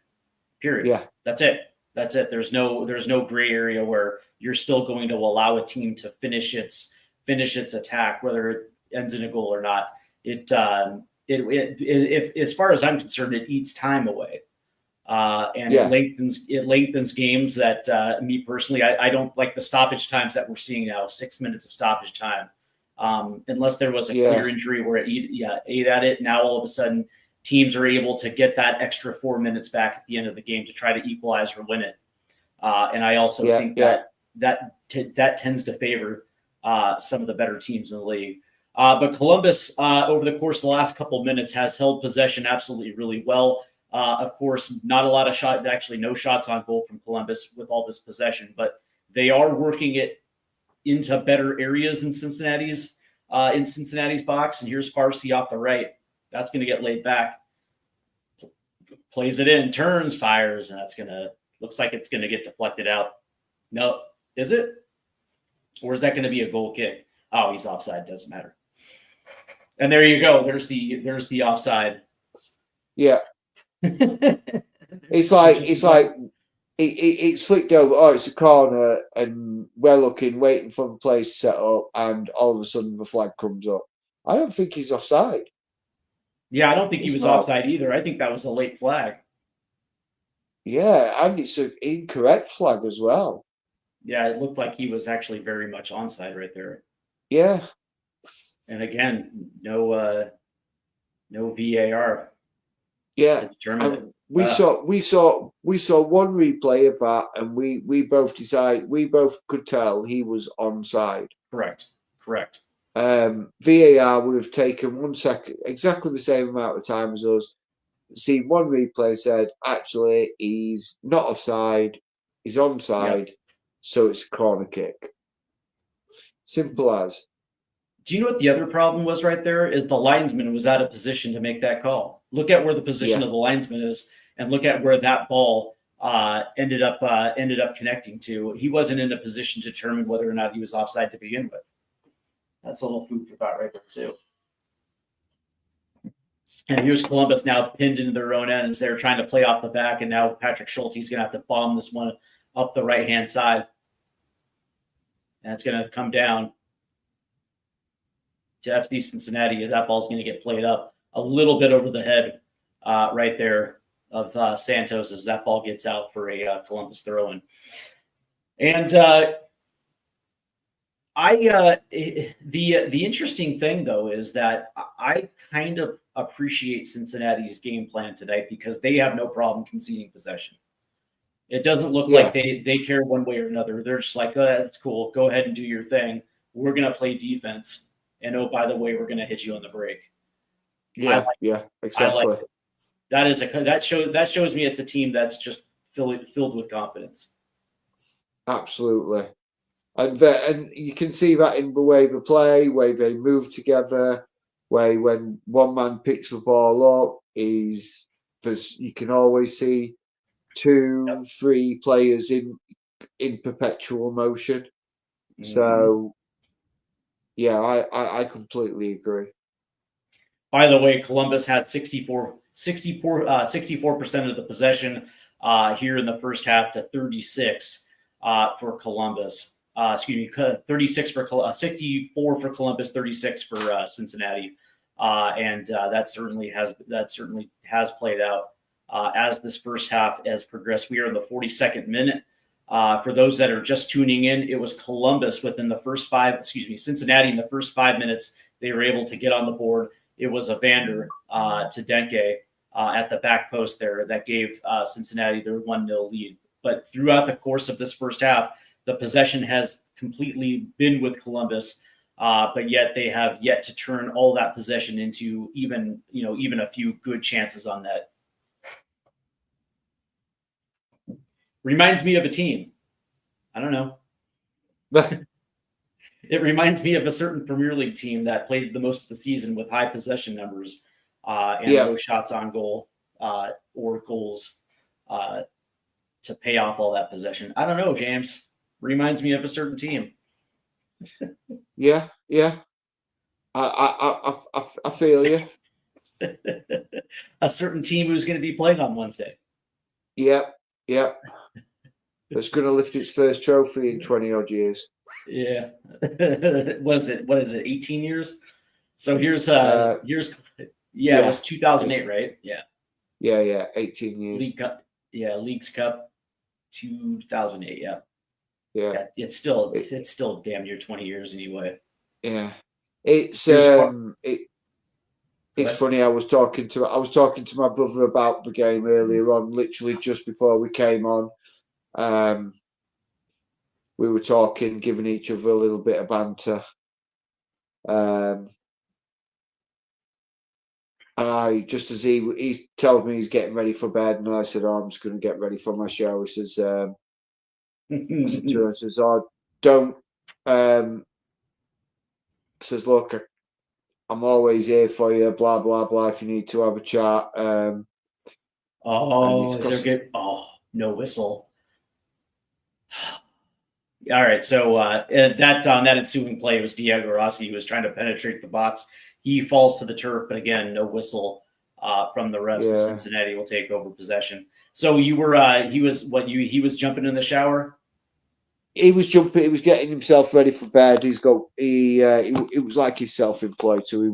B: Period.
C: yeah,
B: That's it. That's it. There's no gray area where you're still going to allow a team to finish its attack, whether it ends in a goal or not. If as far as I'm concerned, it eats time away. And
C: yeah,
B: it lengthens games that me personally, I don't like the stoppage times that we're seeing now. 6 minutes of stoppage time, unless there was a clear
C: yeah,
B: injury where ate at it. Now all of a sudden, teams are able to get that extra 4 minutes back at the end of the game to try to equalize or win it. And I also
C: yeah,
B: think
C: yeah,
B: that tends to favor some of the better teams in the league. But Columbus, over the course of the last couple of minutes, has held possession absolutely really well. Of course, not a lot of shots, actually, no shots on goal from Columbus with all this possession, but they are working it into better areas in Cincinnati's box. And here's Farsi off the right. That's going to get laid back. Plays it in, turns, fires, and looks like it's gonna get deflected out. No, is it? Or is that going to be a goal kick? Oh, he's offside. Doesn't matter. And there you go. There's the offside.
C: yeah. It's like it's flicked over. Oh, it's a corner, and we're looking, waiting for the play to set up, and all of a sudden the flag comes up. I don't think he's offside.
B: Yeah, I don't think he
C: It's
B: was
C: not.
B: offside either. I think that was a late flag.
C: Yeah, and it's an incorrect flag as well.
B: Yeah, it looked like he was actually very much onside right there.
C: Yeah,
B: And again, no VAR
C: yeah.
B: to determine it.
C: We saw one replay of that, and we both could tell he was onside.
B: Correct.
C: VAR would have taken 1 second, exactly the same amount of time as us. See, one replay said actually he's not offside, he's onside,
B: Yep.
C: so it's a corner kick. Simple as.
B: Do you know what the other problem was right there? Is the linesman was out of position to make that call. Look at where the position
C: Yeah.
B: of the linesman is, and look at where that ball ended up connecting to. He wasn't in a position to determine whether or not he was offside to begin with. That's a little food for thought right there too. And here's Columbus now pinned into their own ends. They're trying to play off the back, and now Patrick Schulte's going to have to bomb this one up the right hand side, and it's going to come down to FC Cincinnati. That ball's going to get played up a little bit over the head right there of Santos as that ball gets out for a Columbus throw-in. And the interesting thing though is that I kind of appreciate Cincinnati's game plan today because they have no problem conceding possession. It doesn't look like they care one way or another. They're just like, oh, that's cool. Go ahead and do your thing. We're going to play defense. And oh, by the way, we're going to hit you on the break.
C: Yeah, exactly.
B: Like that shows me it's a team that's just filled with confidence.
C: Absolutely. And you can see that in the way they play, way they move together, way when one man picks the ball up, you can always see 2, 3 players in perpetual motion. Mm-hmm. So yeah, I completely agree.
B: By the way, Columbus had 64% of the possession here in the first half to 36 for Columbus. 36 for 64 for Columbus, 36 for Cincinnati, and that certainly has played out as this first half has progressed. We are in the 42nd minute. For those that are just tuning in, it was Columbus within the first Cincinnati in the first 5 minutes. They were able to get on the board. It was Evander to Denke at the back post there that gave Cincinnati their 1-0 lead. But throughout the course of this first half, the possession has completely been with Columbus, but yet they have yet to turn all that possession into even a few good chances on net. Reminds me of a team. I don't know. It reminds me of a certain Premier League team that played the most of the season with high possession numbers and no shots on goal or goals to pay off all that possession. I don't know, James. Reminds me of a certain team.
C: Yeah, yeah. I feel you.
B: A certain team who's going to be playing on Wednesday.
C: Yep, yep. That's going to lift its first trophy in 20 odd years.
B: Yeah. What is it? 18 years? So here's
C: yeah,
B: it was 2008, right? Yeah.
C: Yeah, 18 years.
B: League Cup. Yeah, Leagues Cup 2008, yeah.
C: Yeah.
B: It's still damn near 20 years anyway.
C: Yeah. It's it's funny. I was talking to my brother about the game earlier on, literally just before we came on. We were talking, giving each other a little bit of banter. And just as he told me he's getting ready for bed, and I said, "Oh, I'm just going to get ready for my show." He says, I said to him, I says, "Oh, don't." Says, "Look, I'm always here for you. Blah blah blah. If you need to have a chat."
B: Is there good? Oh, no whistle. All right, so that ensuing play was Diego Rossi, who was trying to penetrate the box. He falls to the turf, but again, no whistle from the refs.
C: Yeah.
B: Cincinnati will take over possession. So you were he was jumping in the shower.
C: He was jumping. He was getting himself ready for bed. He was like he's self-employed, so he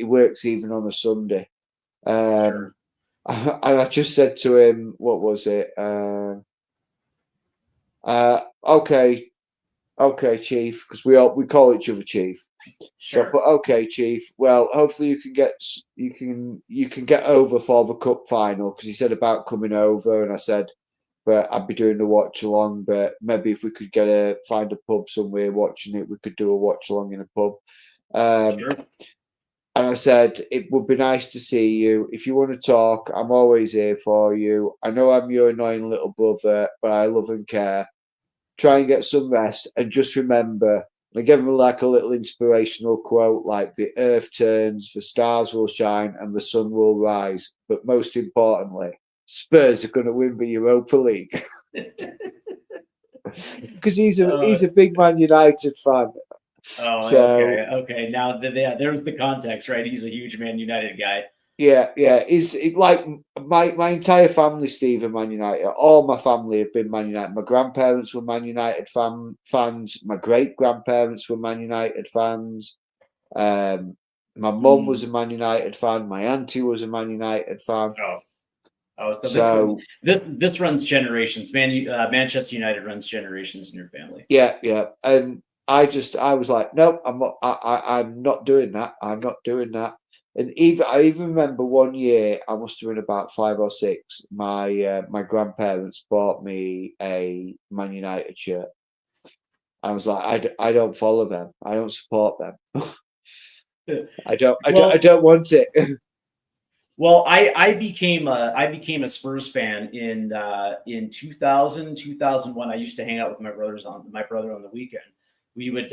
C: works even on a Sunday.
B: Sure.
C: I just said to him, "What was it? Okay, Chief," because we call each other Chief.
B: Sure.
C: So, but okay, Chief. Well, hopefully you can get over for the cup final, because he said about coming over, and I said, but I'd be doing the watch along. But maybe if we could find a pub somewhere watching it, we could do a watch along in a pub.
B: Sure.
C: And I said, it would be nice to see you. If you want to talk, I'm always here for you. I know I'm your annoying little brother, but I love and care. Try and get some rest, and just remember, and I gave him like a little inspirational quote, like the earth turns, the stars will shine, and the sun will rise. But most importantly, Spurs are going to win the Europa League. Because he's a big Man United fan.
B: Oh, okay. Now, there's the context, right? He's a huge Man United guy.
C: Yeah. It's like my entire family, Steve, are Man United. All my family have been Man United. My grandparents were Man United fans. My great grandparents were Man United fans. My mum was a Man United fan. My auntie was a Man United fan.
B: So this runs generations. Manchester United runs generations in your family.
C: Yeah. And I was like, nope, I'm not doing that. I'm not doing that. And I even remember one year, I must have been about 5 or 6. My grandparents bought me a Man United shirt. I was like, I don't follow them. I don't support them. I don't want it.
B: Well, I became a Spurs fan in 2000, 2001. I used to hang out with my brother on the weekend. We would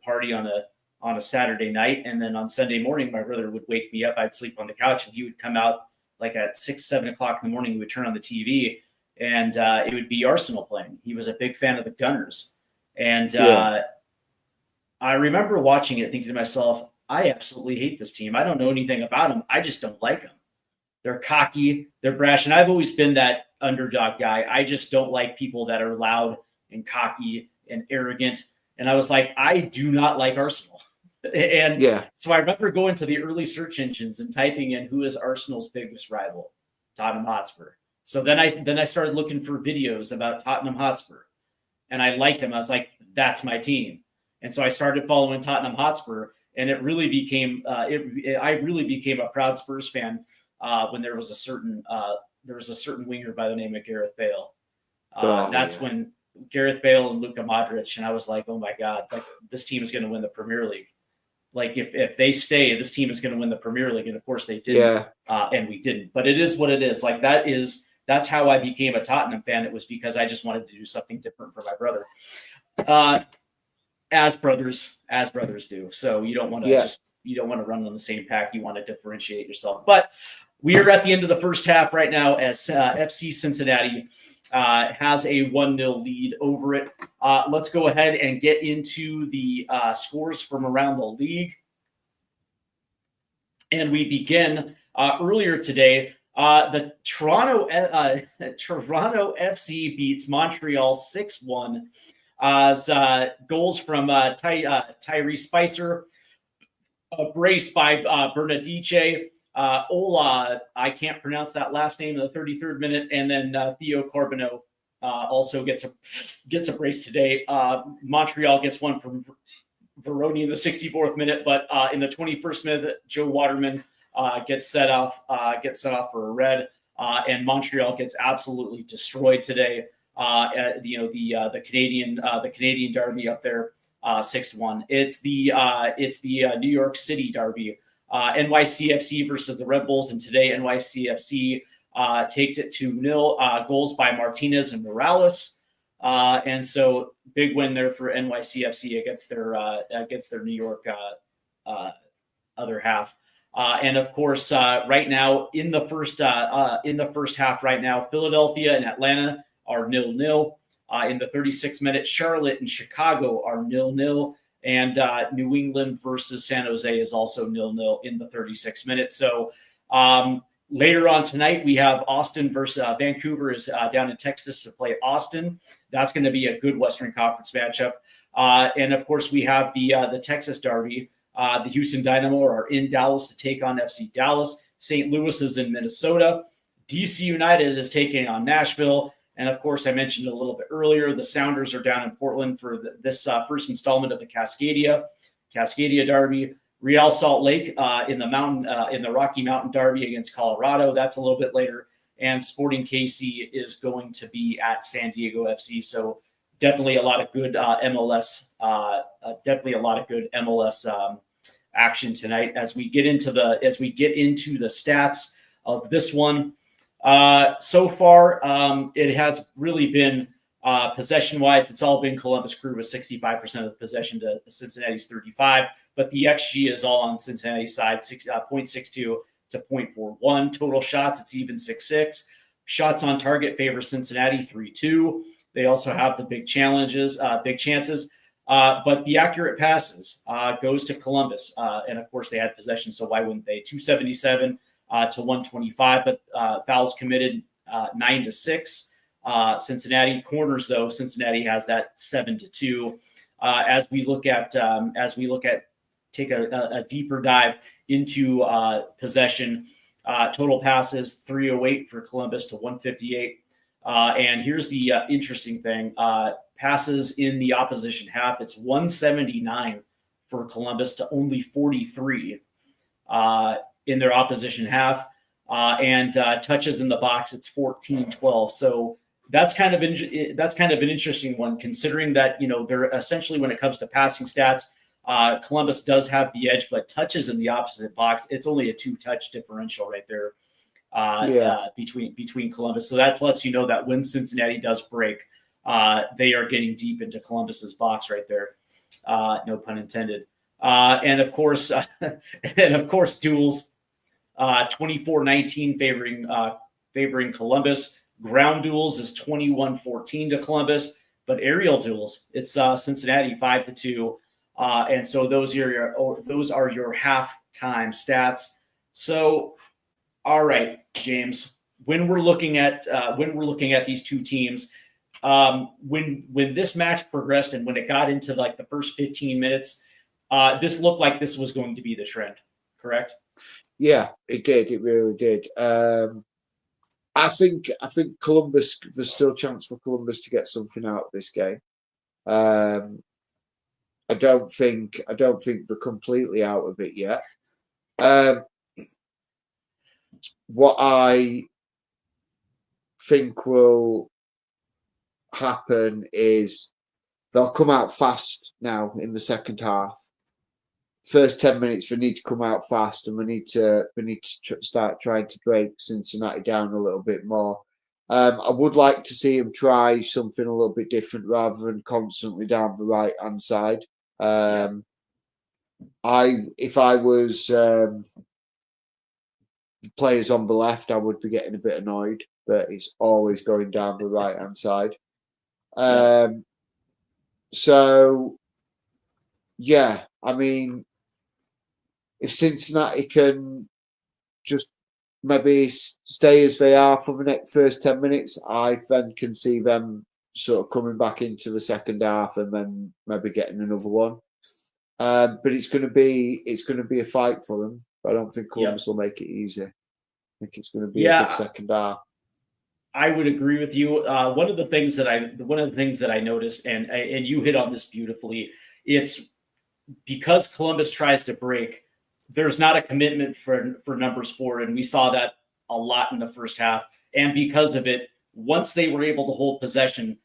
B: party on a Saturday night, and then on Sunday morning, my brother would wake me up. I'd sleep on the couch, and he would come out like at 6, 7 o'clock in the morning. He would turn on the TV, and it would be Arsenal playing. He was a big fan of the Gunners, and I remember watching it, thinking to myself, I absolutely hate this team. I don't know anything about them. I just don't like them. They're cocky, they're brash, and I've always been that underdog guy. I just don't like people that are loud and cocky and arrogant. And I was like, I do not like Arsenal. And so I remember going to the early search engines and typing in who is Arsenal's biggest rival, Tottenham Hotspur. So then I started looking for videos about Tottenham Hotspur, and I liked them. I was like, that's my team. And so I started following Tottenham Hotspur, and it really became I really became a proud Spurs fan when there was a certain winger by the name of Gareth Bale. When Gareth Bale and Luka Modric, and I was like, oh my God, like this team is going to win the Premier League. Like if they stay, this team is going to win the Premier League, and of course they didn't, and we didn't. But it is what it is. Like that's how I became a Tottenham fan. It was because I just wanted to do something different for my brother, as brothers do. So you don't want to run on the same pack. You want to differentiate yourself. But we are at the end of the first half right now as FC Cincinnati has a 1-0 lead over it. Let's go ahead and get into the scores from around the league. And we begin earlier today. The Toronto FC beats Montreal 6-1. As goals from Tyrese Spicer, brace by Bernadice, Ola, I can't pronounce that last name in the 33rd minute, and then Theo Carbonneau also gets a brace today. Montreal gets one from Veroni in the 64th minute, but in the 21st minute, Joe Waterman gets set off for a red, and Montreal gets absolutely destroyed today. The Canadian derby up there, 6-1. It's the New York City derby, NYCFC versus the Red Bulls, and today NYCFC takes it 2-0. Goals by Martinez and Morales. And so big win there for NYCFC against their New York other half. And of course, right now in the first half, right now Philadelphia and Atlanta are 0-0. In the 36th minute, Charlotte and Chicago are 0-0, and New England versus San Jose is also 0-0 in the 36th minute. So later on tonight, we have Austin versus Vancouver is down in Texas to play Austin. That's going to be a good Western Conference matchup. And of course, we have the Texas Derby. The Houston Dynamo are in Dallas to take on FC Dallas. St. Louis is in Minnesota. DC United is taking on Nashville. And of course, I mentioned a little bit earlier, the Sounders are down in Portland for this first installment of the Cascadia Derby. Real Salt Lake in the Rocky Mountain Derby against Colorado. That's a little bit later. And Sporting KC is going to be at San Diego FC. So definitely a lot of good MLS. Action tonight as we get into the stats of this one. So far, it has really been possession-wise. It's all been Columbus Crew with 65% of the possession to Cincinnati's 35%. But the XG is all on Cincinnati's side, 0.62 to 0.41. Total shots, it's even 6-6. Shots on target favor Cincinnati 3-2. They also have the big chances. But the accurate passes goes to Columbus. And of course, they had possession, so why wouldn't they? 277 to 125, but fouls committed 9-6. Cincinnati corners, though, Cincinnati has that 7-2. As we take a deeper dive into possession, total passes 308 for Columbus to 158. And here's the interesting thing: passes in the opposition half, it's 179 for Columbus to only 43 in their opposition half, and touches in the box, it's 14-12. So that's kind of an interesting one, considering that they're essentially, when it comes to passing stats, Columbus does have the edge, but touches in the opposite box, it's only a 2-touch differential right there between Columbus. So that lets you know that when Cincinnati does break, they are getting deep into Columbus's box right there. No pun intended. And of course, duels. 24-19 favoring Columbus. Ground duels is 21-14 to Columbus, but aerial duels, it's Cincinnati 5-2. And so those are your halftime stats. So, all right, James, when we're looking at these two teams, when this match progressed and when it got into like the first 15 minutes, this looked like this was going to be the trend, correct?
C: Yeah, it did. It really did. I think Columbus, there's still a chance for Columbus to get something out of this game. I don't think they're completely out of it yet. What I think will happen is they'll come out fast now in the second half. First 10 minutes, we need to come out fast, and we need to start trying to break Cincinnati down a little bit more. I would like to see him try something a little bit different rather than constantly down the right hand side. If I was players on the left, I would be getting a bit annoyed that it's always going down the right-hand side. So, yeah, I mean, if Cincinnati can just maybe stay as they are for the next first 10 minutes, I then can see them sort of coming back into the second half and then maybe getting another one. But it's going to be a fight for them. I don't think Columbus will make it easy. I think it's going to be a good second half.
B: I would agree with you. One of the things that I noticed, and you hit on this beautifully, it's because Columbus tries to break. There's not a commitment for numbers forward, and we saw that a lot in the first half. And because of it, once they were able to hold possession,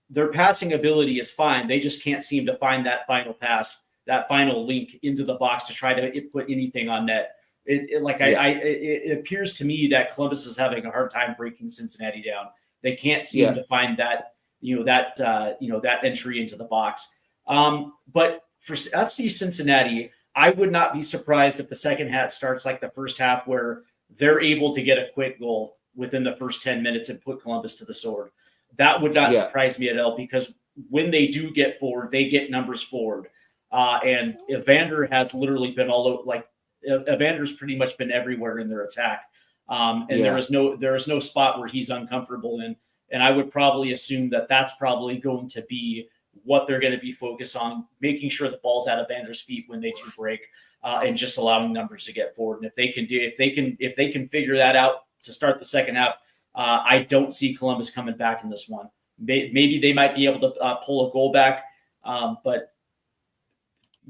B: their passing ability is fine. They just can't seem to find that final pass, that final link into the box to try to put anything on net. It appears to me that Columbus is having a hard time breaking Cincinnati down. They can't seem to find that entry into the box. But for FC Cincinnati, I would not be surprised if the second half starts like the first half, where they're able to get a quick goal within the first 10 minutes and put Columbus to the sword. That would not surprise me at all, because when they do get forward, they get numbers forward. And Evander has literally been all over, Evander's pretty much been everywhere in their attack. There is no spot where he's uncomfortable in. And I would probably assume that that's probably going to be what they're going to be focused on, making sure the ball's out of Vander's feet when they do break, and just allowing numbers to get forward. And if they can figure that out to start the second half, I don't see Columbus coming back in this one. Maybe they might be able to pull a goal back, but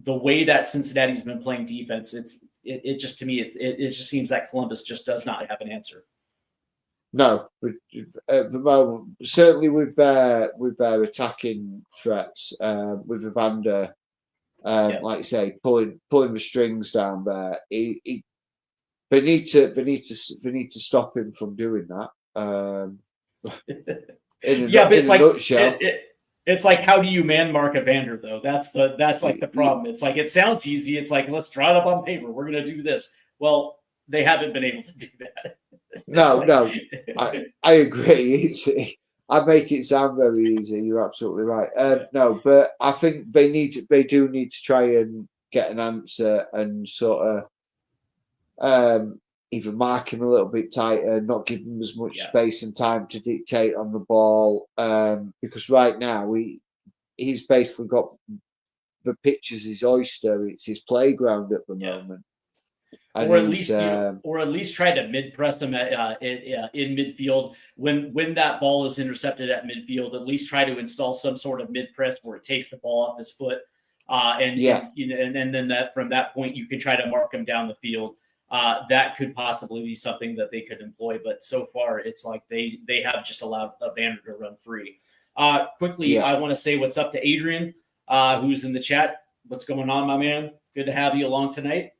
B: the way that Cincinnati's been playing defense, it just, to me, it just seems that Columbus just does not have an answer.
C: No, but at the moment, certainly with their attacking threats, with Evander, like you say, pulling the strings down there, they need to stop him from doing that. In a nutshell.
B: It's like, how do you man mark Evander though? That's like the problem. It's like, it sounds easy. It's like, let's draw it up on paper. We're going to do this. Well, they haven't been able to do that.
C: No, I agree. I make it sound very easy. You're absolutely right. No, but I think they do need to try and get an answer and sort of either mark him a little bit tighter, not give him as much space and time to dictate on the ball. Because right now he's basically got the pitch as his oyster. It's his playground at the moment.
B: Or at least try to mid-press him in midfield. When that ball is intercepted at midfield, at least try to install some sort of mid-press where it takes the ball off his foot. And then that from that point, you can try to mark him down the field. That could possibly be something that they could employ. But so far, it's like they have just allowed Evander to run free. Quickly, I want to say what's up to Adrian, who's in the chat. What's going on, my man? Good to have you along tonight.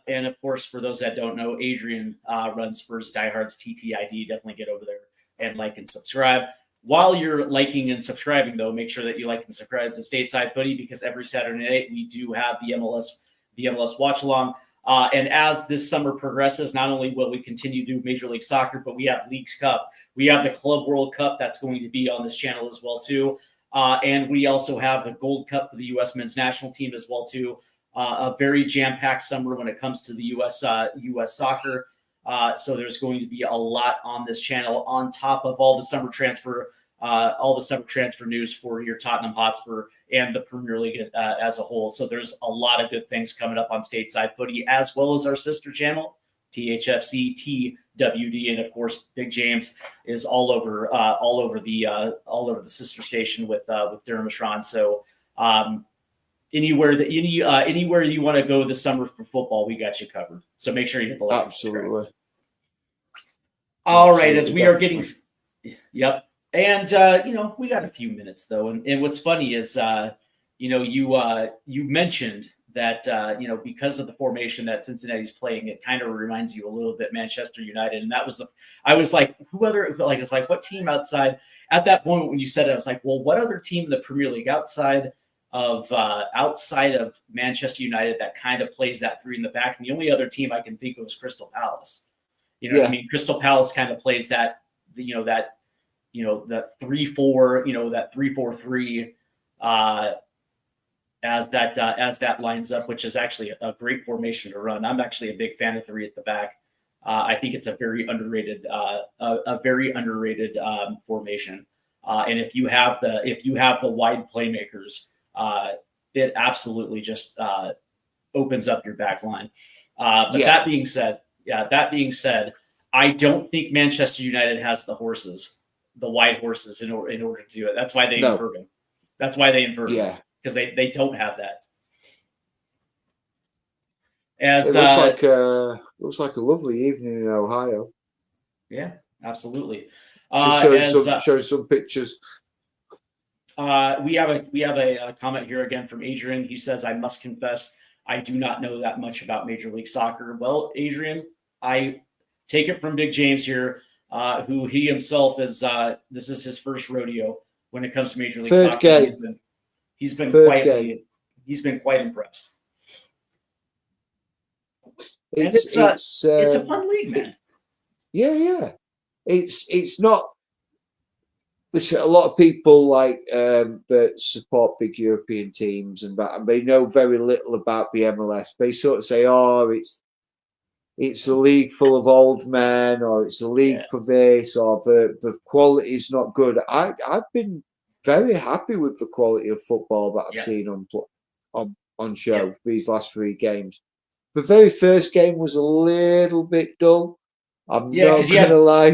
B: And of course, for those that don't know, Adrian runs Spurs Diehards TTID. Definitely get over there and like and subscribe. While you're liking and subscribing, though, make sure that you like and subscribe to Stateside Footy, because every Saturday night we do have the MLS watch along. And as this summer progresses, not only will we continue to do Major League Soccer, but we have Leagues Cup. We have the Club World Cup that's going to be on this channel as well too. And we also have the Gold Cup for the U.S. men's national team as well too. A very jam-packed summer when it comes to the U.S. soccer. So there's going to be a lot on this channel on top of all the summer transfer news for your Tottenham Hotspur and the Premier League as a whole. So there's a lot of good things coming up on Stateside Footy, as well as our sister channel, THFC TWD, and of course Big James is all over the sister station with Durham Ashran. So anywhere you want to go this summer for football, we got you covered. So make sure you hit the like.
C: Absolutely.
B: All right, as we are getting, yep. And we got a few minutes though, and what's funny is you mentioned that because of the formation that Cincinnati's playing, it kind of reminds you a little bit Manchester United, and that was I was like, it's like what team outside at that point when you said it, I was like, well, what other team in the Premier League outside of outside of Manchester United that kind of plays that three in the back. And the only other team I can think of is Crystal Palace. You know what I mean? Crystal Palace kind of plays that, that 3-4, that 3-4-3 as that lines up, which is actually a great formation to run. I'm actually a big fan of three at the back. I think it's a very underrated formation. And if you have the wide playmakers, it absolutely just opens up your back line. But that being said, I don't think Manchester United has the wide horses in order to do it. That's why they invert him. That's why they invert him, because they don't have that.
C: Looks like a lovely evening in Ohio.
B: Yeah, absolutely.
C: Show some pictures.
B: We have a comment here again from Adrian. He says, "I must confess, I do not know that much about Major League Soccer." Well, Adrian, I take it from Big James here, who he himself is. This is his first rodeo when it comes to Major League Soccer.
C: Game.
B: He's been quite impressed. It's a fun league, man.
C: Yeah. It's not. Listen, a lot of people that support big European teams and they know very little about the MLS. They sort of say, "Oh, it's a league full of old men," or "It's a league for this," or the quality is not good. I've been very happy with the quality of football that I've seen on show these last 3 games. The very first game was a little bit dull. I'm not gonna lie.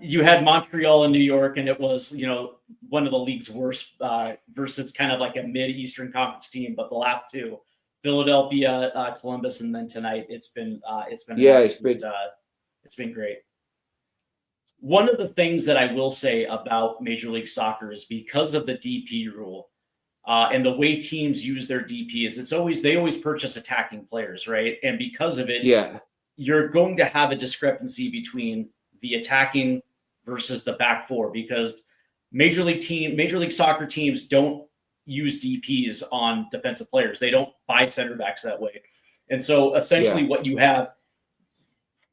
B: You had Montreal and New York, and it was one of the league's worst versus kind of like a mid-Eastern Conference team. But the last 2, Philadelphia, Columbus, and then tonight, it's been great. One of the things that I will say about Major League Soccer is because of the DP rule. And the way teams use their DP is they always purchase attacking players, right? And because of it, you're going to have a discrepancy between the attacking versus the back four, because Major League Soccer teams don't use DPs on defensive players. They don't buy center backs that way. And so essentially what you have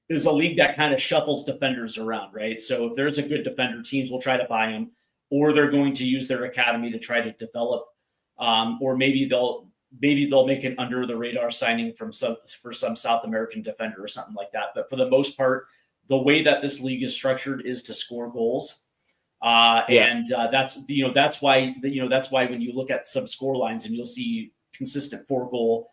B: is a league that kind of shuffles defenders around, right? So if there's a good defender, teams will try to buy him, or they're going to use their academy to try to develop. Or maybe they'll make an under the radar signing for some South American defender or something like that. But for the most part, the way that this league is structured is to score goals. And that's why when you look at some score lines and you'll see consistent 4-goal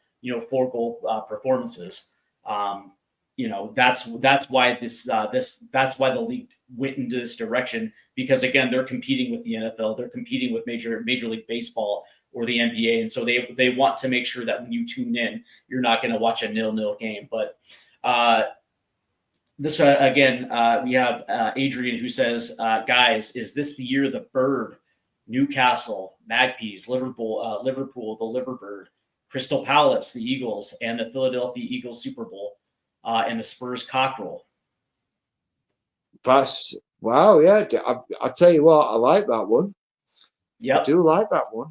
B: performances. That's why the league went into this direction, because again, they're competing with the NFL, they're competing with Major League Baseball or the NBA, and so they want to make sure that when you tune in, you're not going to watch a 0-0 game. But this again, we have Adrian who says, "Guys, is this the year the Bird, Newcastle, Magpies, Liverpool, the Liverbird, Crystal Palace, the Eagles, and the Philadelphia Eagles Super Bowl, and the Spurs Cockerel?"
C: That's wow, yeah. I tell you what, I like that one.
B: Yeah,
C: I do like that one.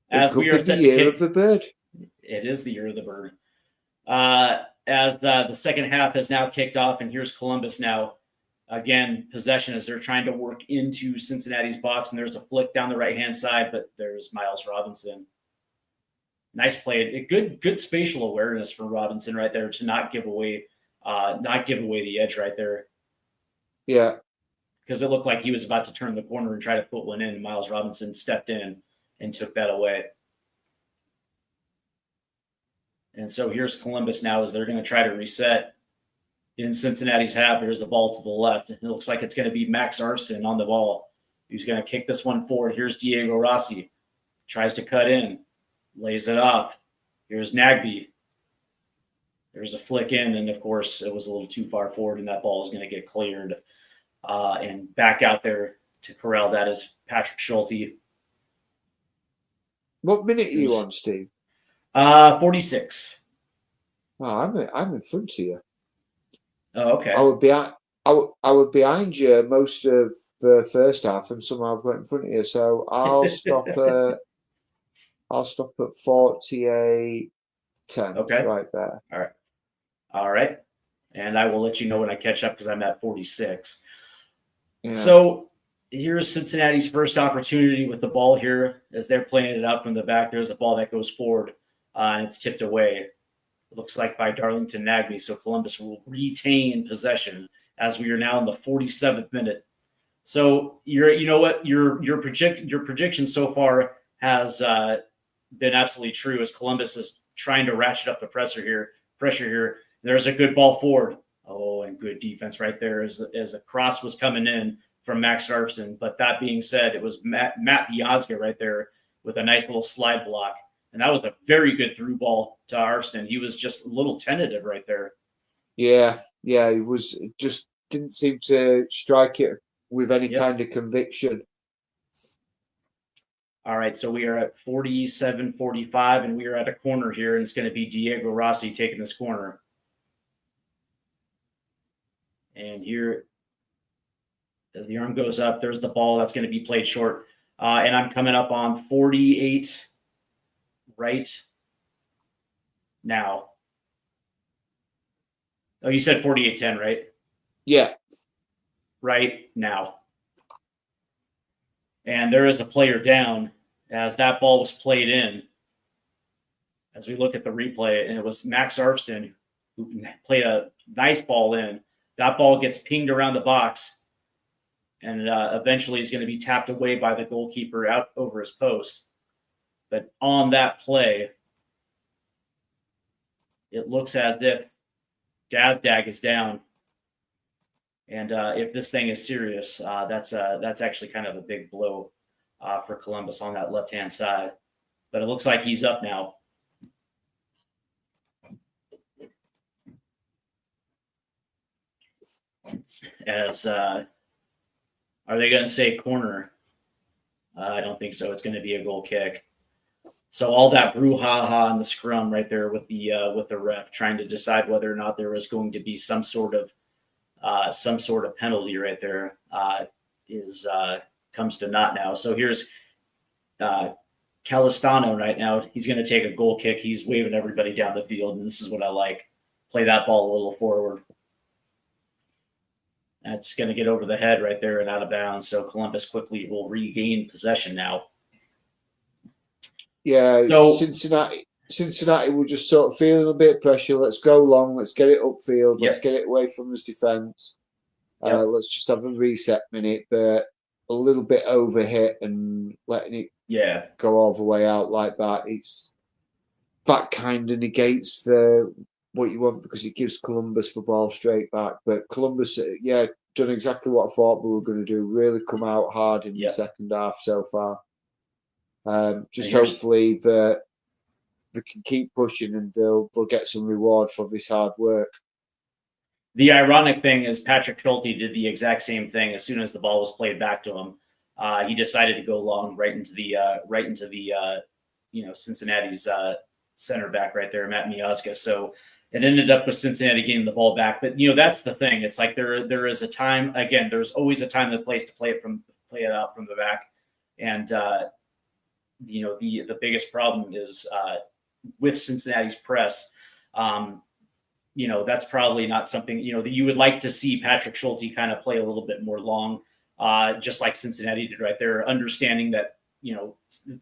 B: As we are
C: the year of the Bird.
B: It is the year of the Bird. As the second half has now kicked off, and here's Columbus now. Again, possession as they're trying to work into Cincinnati's box, and there's a flick down the right-hand side, but there's Miles Robinson. Nice play. Good spatial awareness for Robinson right there to not give away the edge right there.
C: Yeah.
B: Because it looked like he was about to turn the corner and try to put one in, and Miles Robinson stepped in and took that away. And so here's Columbus now as they're going to try to reset. In Cincinnati's half, there's the ball to the left. It looks like it's going to be Max Arston on the ball. He's going to kick this one forward. Here's Diego Rossi. Tries to cut in. Lays it off. Here's Nagby. There's a flick in, and of course, it was a little too far forward, and that ball is going to get cleared. And back out there to corral that is Patrick Schulte.
C: What minute are you on, Steve?
B: 46.
C: Oh, I'm in front of you.
B: Oh, okay.
C: I was behind you most of the first half, and somehow I've got in front of you. So I'll stop. I'll stop at 48-10.
B: Okay.
C: Right there.
B: All right. And I will let you know when I catch up because I'm at 46.
C: Yeah.
B: So here's Cincinnati's first opportunity with the ball here as they're playing it out from the back. There's a ball that goes forward and it's tipped away. It looks like by Darlington Nagbe. So Columbus will retain possession as we are now in the 47th minute. So your prediction so far has been absolutely true as Columbus is trying to ratchet up the pressure here. There's a good ball forward. Oh, and good defense right there as a cross was coming in from Max Arfson. But that being said, it was Matt Biazga right there with a nice little slide block. And that was a very good through ball to Arfson. He was just a little tentative right there.
C: Yeah, he was just didn't seem to strike it with any kind of conviction.
B: All right, so we are at 47-45, and we are at a corner here, and it's going to be Diego Rossi taking this corner. And here, as the arm goes up, there's the ball that's going to be played short. And I'm coming up on 48 right now. Oh, you said 48-10, right?
C: Yeah.
B: Right now. And there is a player down as that ball was played in. As we look at the replay, and it was Max Arfson who played a nice ball in. That ball gets pinged around the box, and eventually is going to be tapped away by the goalkeeper out over his post. But on that play, it looks as if Gazdag is down. And if this thing is serious, that's actually kind of a big blow for Columbus on that left-hand side. But it looks like he's up now. As are they going to say corner? I don't think so. It's going to be a goal kick. So all that brouhaha in the scrum right there with the ref trying to decide whether or not there was going to be some sort of penalty right there comes to naught now. So here's Calistano right now. He's going to take a goal kick. He's waving everybody down the field, and this is what I like. Play that ball a little forward. That's going to get over the head right there and out of bounds. So Columbus quickly will regain possession now.
C: Yeah, so Cincinnati will just sort of feeling a bit of pressure. Let's go long. Let's get it upfield. Let's get it away from his defense. Let's just have a reset minute, but a little bit overhit and letting it go all the way out like that. That kind of negates what you want because it gives Columbus the ball straight back. But Columbus, done exactly what I thought we were going to do. Really come out hard in the second half so far. Just hopefully that they can keep pushing and they'll get some reward for this hard work.
B: The ironic thing is Patrick Schulte did the exact same thing as soon as the ball was played back to him. He decided to go long right into the Cincinnati's center back right there, Matt Miazga. So it ended up with Cincinnati getting the ball back. But that's the thing. It's like there is a time. Again, there's always a time and a place to play it out from the back. And the biggest problem is with Cincinnati's press. That's probably not something that you would like to see Patrick Schulte kind of play a little bit more long, just like Cincinnati did right there, understanding that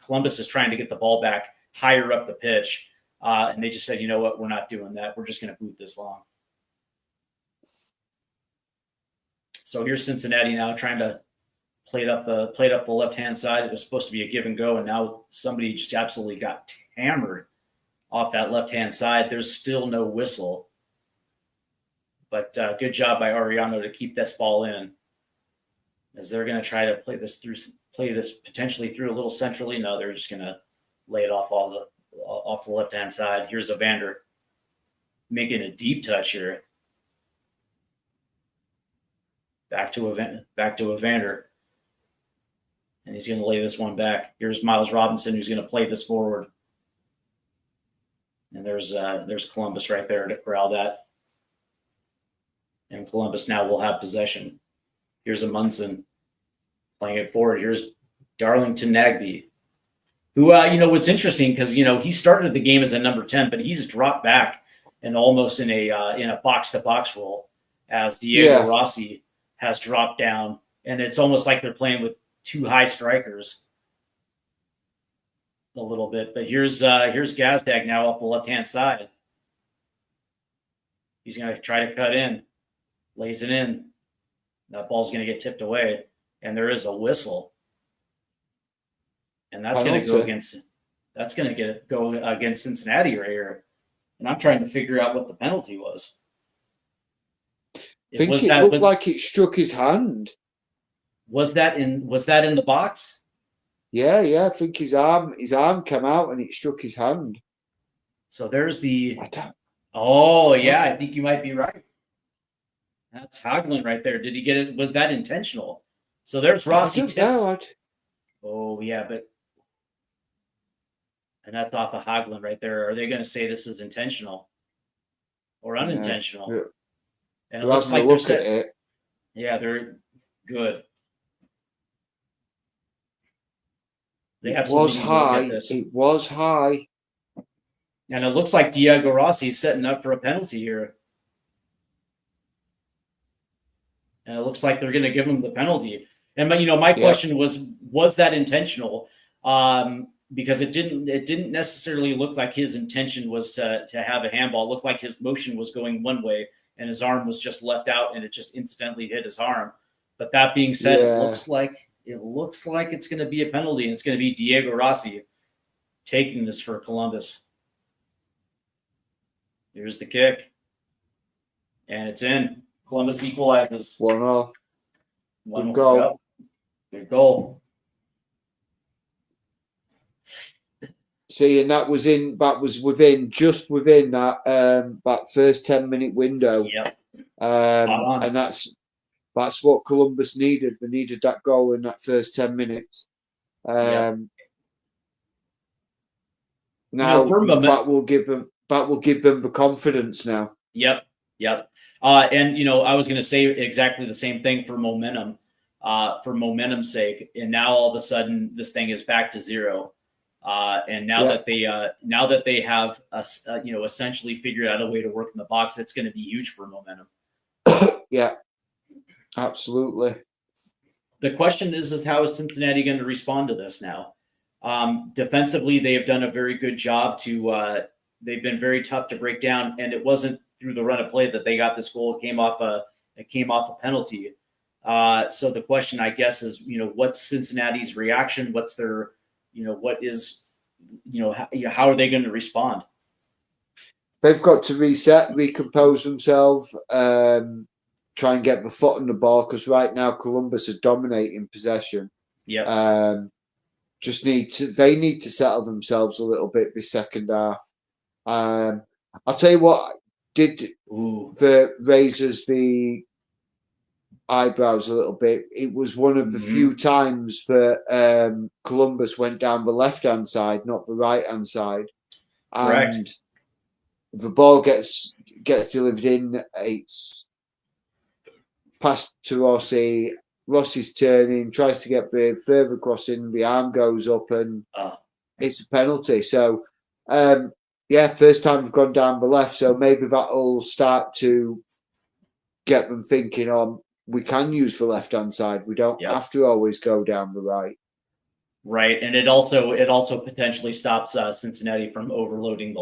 B: Columbus is trying to get the ball back higher up the pitch. And they just said, you know what, we're not doing that. We're just going to boot this long. So here's Cincinnati now trying to play up the left-hand side. It was supposed to be a give and go, and now somebody just absolutely got hammered off that left-hand side. There's still no whistle. But good job by Ariano to keep this ball in. As they're going to try to play this potentially through a little centrally. No, they're just going to lay it off the left-hand side. Here's Evander making a deep touch here. Back to Evander. And he's going to lay this one back. Here's Miles Robinson, who's going to play this forward. And there's Columbus right there to corral that. And Columbus now will have possession. Here's Amundsen playing it forward. Here's Darlington Nagbe. who, what's interesting because he started the game as a number 10, but he's dropped back and almost in a box to box role as Diego Rossi has dropped down, and it's almost like they're playing with two high strikers a little bit. But here's Gazdag now off the left hand side. He's going to try to cut in, lays it in. That ball's going to get tipped away, and there is a whistle. And that's going to go against Cincinnati right here. And I'm trying to figure out what the penalty was.
C: I think it looked like it struck his hand.
B: Was that in the box?
C: Yeah. I think his arm came out and it struck his hand.
B: So there's the. Oh yeah, I think you might be right. That's Hagelin right there. Did he get it? Was that intentional? So there's Rossi tips. Oh yeah, and that's off of Hagelin right there. Are they going to say this is intentional or unintentional?
C: Yeah.
B: And it looks like they're set. Yeah, they're good.
C: It was high. It was high.
B: And it looks like Diego Rossi is setting up for a penalty here. And it looks like they're going to give him the penalty. And my question was that intentional? Because it didn't necessarily look like his intention was to have a handball. It looked like his motion was going one way and his arm was just left out and it just incidentally hit his arm. But that being said, it looks like it's going to be a penalty, and it's going to be Diego Rossi taking this for Columbus. Here's the kick. And it's in. Columbus equalizes.
C: 1-0.
B: Good goal. Good goal.
C: See, and that was just within that first 10-minute window.
B: Yep.
C: And that's what Columbus needed. They needed that goal in that first 10 minutes. Now that will give them the confidence now.
B: Yep. And I was going to say exactly the same thing for momentum, for momentum's sake. And now all of a sudden this thing is back to 0. And now that they have essentially figured out a way to work in the box, it's going to be huge for momentum.
C: Yeah, absolutely.
B: The question is how is Cincinnati going to respond to this now? Defensively, they have done a very good job they've been very tough to break down, and it wasn't through the run of play that they got this goal. It came off a penalty. So the question, I guess, is, what's Cincinnati's reaction? What's their, how are they going to respond?
C: They've got to reset, recompose themselves, try and get the foot on the ball, because right now Columbus are dominating possession.
B: Yeah.
C: They need to settle themselves a little bit this second half. I'll tell you what did raises the eyebrows a little bit. It was one of the few times that Columbus went down the left-hand side, not the right-hand side.
B: Correct.
C: And the ball gets delivered in. It's passed to Rossi. Rossi's turning, tries to get the further crossing. The arm goes up, and it's a penalty. So, first time we've gone down the left. So maybe that'll start to get them thinking on. We can use the left-hand side. We don't have to always go down the right.
B: Right, and it also potentially stops Cincinnati from overloading the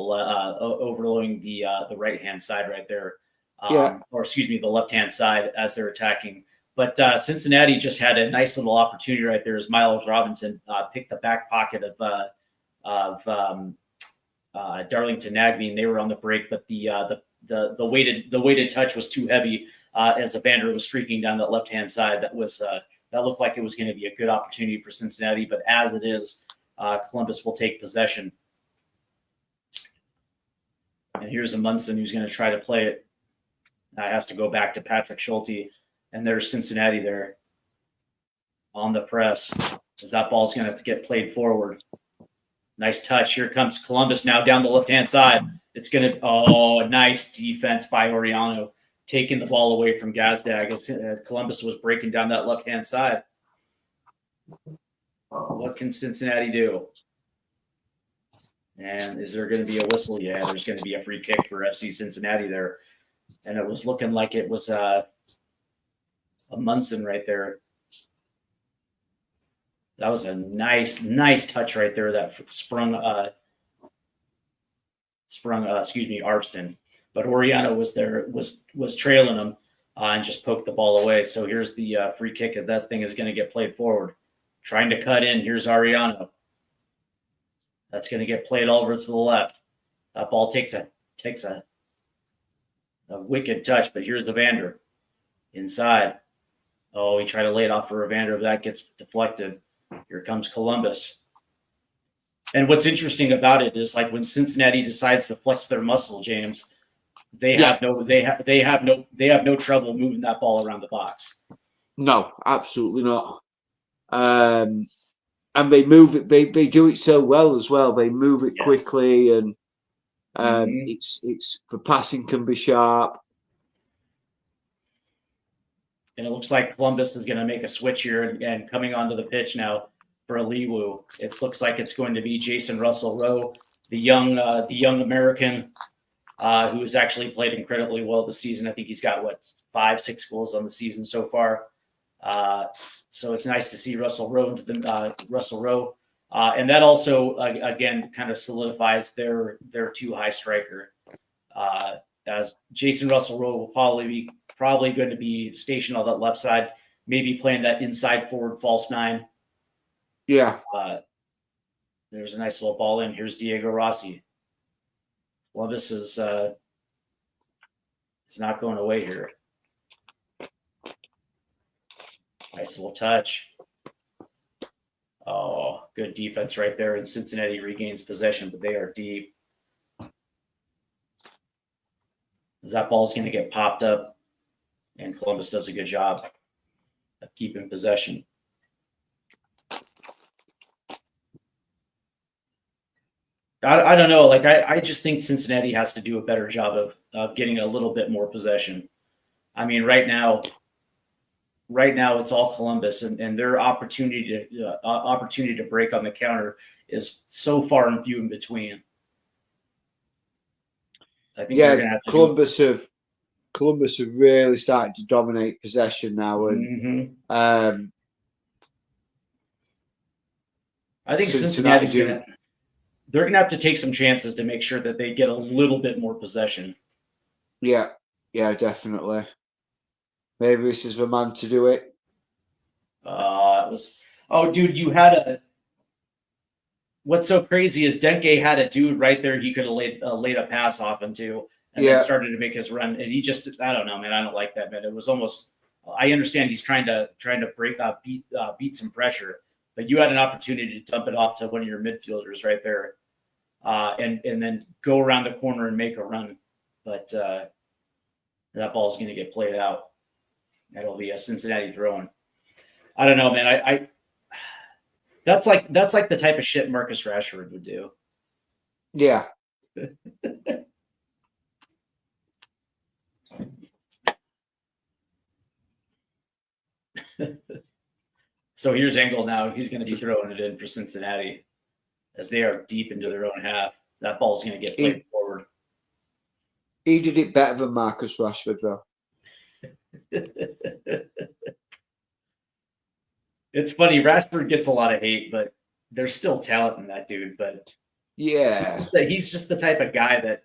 B: right-hand side right there, or excuse me, the left-hand side as they're attacking. But Cincinnati just had a nice little opportunity right there as Miles Robinson picked the back pocket of Darlington Nagbe, and they were on the break, but the weighted touch was too heavy as Evander was streaking down that left-hand side. That looked like it was going to be a good opportunity for Cincinnati, but as it is, Columbus will take possession. And here's Amundsen who's going to try to play it. Now has to go back to Patrick Schulte, and there's Cincinnati there on the press as that ball's going to get played forward. Nice touch. Here comes Columbus now down the left-hand side. It's going to, nice defense by Oriano, taking the ball away from Gazdag as Columbus was breaking down that left-hand side. What can Cincinnati do? And is there going to be a whistle? Yeah, there's going to be a free kick for FC Cincinnati there. And it was looking like it was a Munson right there. That was a nice touch right there that sprung Arston. But Oriano was there, was trailing him and just poked the ball away. So here's the free kick. If that thing is going to get played forward. Trying to cut in. Here's Ariano. That's going to get played all over to the left. That ball takes a wicked touch, but here's Evander inside. Oh, he tried to lay it off for Evander, but that gets deflected. Here comes Columbus. And what's interesting about it is, like, when Cincinnati decides to flex their muscle, James, they have no trouble moving that ball around the box.
C: No, absolutely not. And they move it. They do it so well as well. They move it quickly, and it's the passing can be sharp.
B: And it looks like Columbus is going to make a switch here and coming onto the pitch now for Aliwu. It looks like it's going to be Jason Russell-Rowe, the young American who has actually played incredibly well this season. I think he's got 5-6 goals on the season so far. So it's nice to see Russell-Rowe and that also again kind of solidifies their too high striker. As Jason Russell-Rowe will probably going to be stationed on that left side, maybe playing that inside forward false 9.
C: Yeah.
B: There's a nice little ball in. Here's Diego Rossi. Columbus is not going away here. Nice little touch. Oh, good defense right there. And Cincinnati regains possession, but they are deep. That ball's going to get popped up, and Columbus does a good job of keeping possession. I don't know. Like, I just think Cincinnati has to do a better job of getting a little bit more possession. I mean, right now it's all Columbus, and their opportunity to break on the counter is so far and few in between. I think they're going to have to
C: Columbus have really started to dominate possession now, and
B: I think Cincinnati's they're going to have to take some chances to make sure that they get a little bit more possession.
C: Yeah, definitely. Maybe this is the man to do it.
B: Dude, what's so crazy is Denke had a dude right there he could have laid a pass off him to, and then started to make his run. And he just, I don't know, man. I don't like that, man. It was almost, I understand he's trying to beat some pressure, but you had an opportunity to dump it off to one of your midfielders right there, and then go around the corner and make a run. But that ball's going to get played out. That'll be a Cincinnati throw-in. I don't know, man. That's like the type of shit Marcus Rashford would do.
C: Yeah.
B: So here's Engel now. He's going to be throwing it in for Cincinnati as they are deep into their own half. That ball's going to get played forward.
C: He did it better than Marcus Rashford, though.
B: It's funny. Rashford gets a lot of hate, but there's still talent in that dude. But
C: yeah,
B: he's just the type of guy that,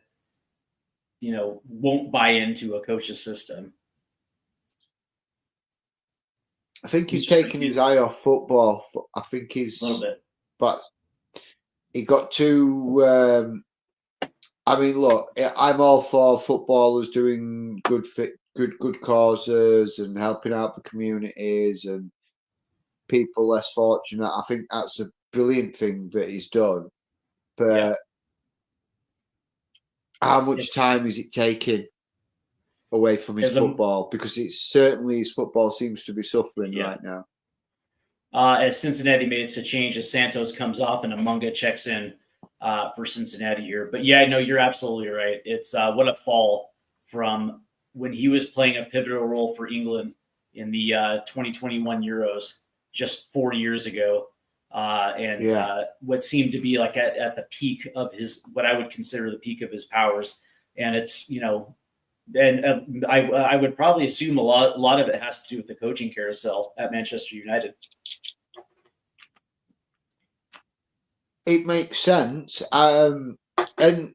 B: won't buy into a coach's system.
C: I think he's taken his eye off football. I think he's
B: a little bit,
C: but he got too. I mean, look, I'm all for footballers doing good causes and helping out the communities and people less fortunate. I think that's a brilliant thing that he's done. But how much time is it taking away from his football? Because it's certainly his football seems to be suffering right now.
B: As Cincinnati makes a change, as Santos comes off and Amunga checks in for Cincinnati here. But yeah, no, you're absolutely right. It's what a fall from when he was playing a pivotal role for England in the 2021 Euros just 4 years ago. and what seemed to be like at the peak of what I would consider the peak of his powers. And it's, and I would probably assume a lot of it has to do with the coaching carousel at Manchester United.
C: It makes sense, and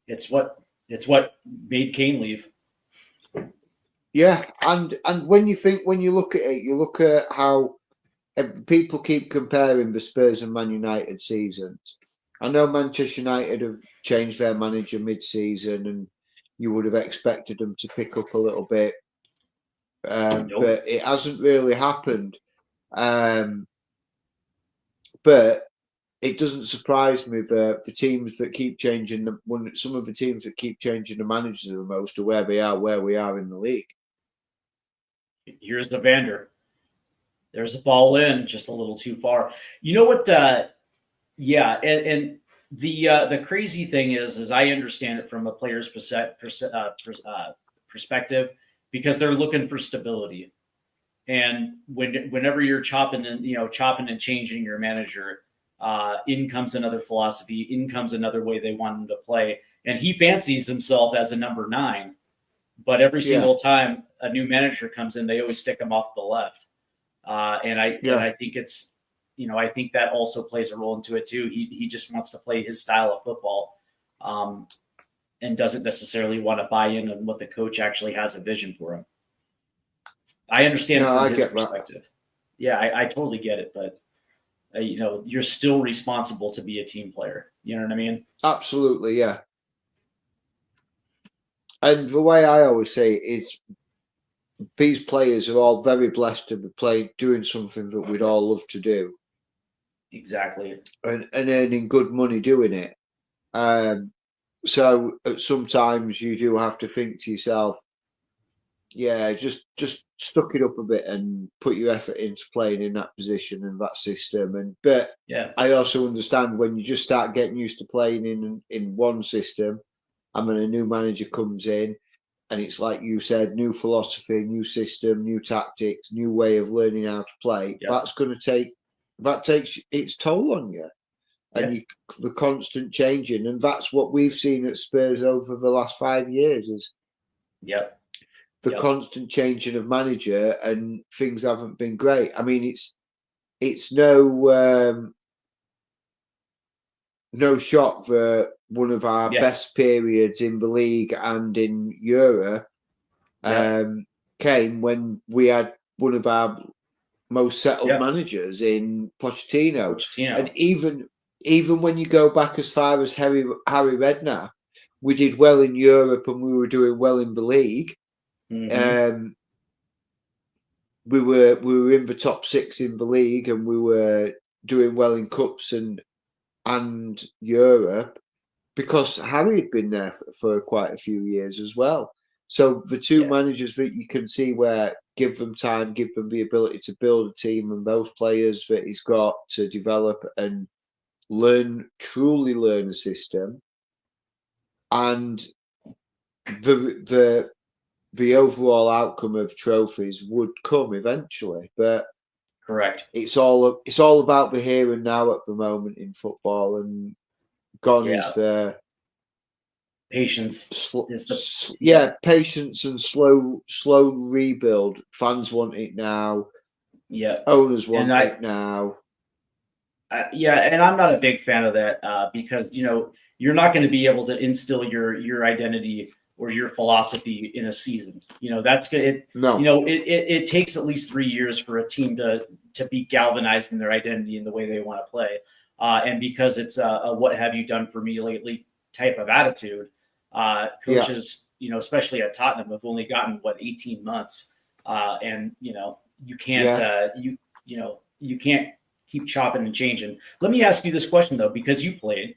B: it's what made Kane leave.
C: Yeah, and when you look at it, you look at how people keep comparing the Spurs and Man United seasons. I know Manchester United have changed their manager mid-season, and you would have expected them to pick up a little bit, but it hasn't really happened. But it doesn't surprise me that the teams that keep changing some of the teams that keep changing the managers the most are where we are in the league.
B: Here's the Vander. There's a ball in, just a little too far. You know what? Yeah, and the crazy thing is I understand it from a player's perspective, because they're looking for stability. And whenever you're chopping and changing your manager, in comes another philosophy, in comes another way they want him to play. And he fancies himself as a number 9, but every single time a new manager comes in, they always stick him off the left. And I think it's, I think that also plays a role into it too. He just wants to play his style of football, and doesn't necessarily want to buy in on what the coach actually has a vision for him. I understand from his perspective. That. Yeah, I totally get it, but you're still responsible to be a team player. You know what I mean?
C: Absolutely, yeah. And the way I always say it is, these players are all very blessed to be doing something that we'd all love to do.
B: Exactly.
C: And earning good money doing it. So sometimes you do have to think to yourself, yeah, just stuck it up a bit and put your effort into playing in that position and that system. But I also understand when you just start getting used to playing in one system, and when a new manager comes in, and it's like you said, new philosophy, new system, new tactics, new way of learning how to play. That takes its toll on you, and the constant changing, and that's what we've seen at Spurs over the last 5 years is the constant changing of manager, and things haven't been great. I mean, it's no shock that one of our best periods in the league and in Europe came when we had one of our most settled managers in Pochettino. And even when you go back as far as Harry Redknapp, we did well in Europe and we were doing well in the league. Mm-hmm. We were in the top 6 in the league, and we were doing well in cups and Europe, because Harry had been there for quite a few years as well. So the two managers that you can see where give them time, give them the ability to build a team, and those players that he's got to develop and truly learn a system, and the overall outcome of trophies would come eventually. But
B: correct,
C: it's all about the here and now at the moment in football, and gone is the
B: patience.
C: Patience and slow rebuild. Fans want it now.
B: Yeah,
C: owners want it now.
B: And I'm not a big fan of that, because you're not going to be able to instill your identity or your philosophy in a season. That's good. It takes at least 3 years for a team to be galvanized in their identity and the way they want to play. And because it's a what have you done for me lately type of attitude, coaches, especially at Tottenham, have only gotten 18 months, and you can't you can't keep chopping and changing. Let me ask you this question though, because you played.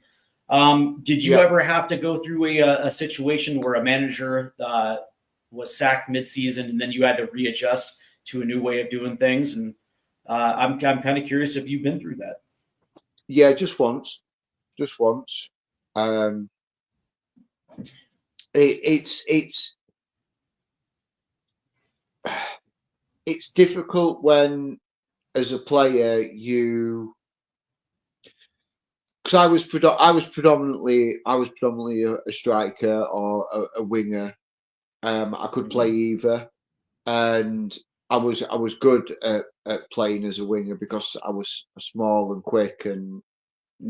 B: Did you ever have to go through a situation where a manager was sacked mid-season and then you had to readjust to a new way of doing things? And I'm kind of curious if you've been through that.
C: Yeah, just once. It's difficult when, as a player, you because I was predominantly a striker or a winger. I could play either, and I was good at playing as a winger because I was small and quick and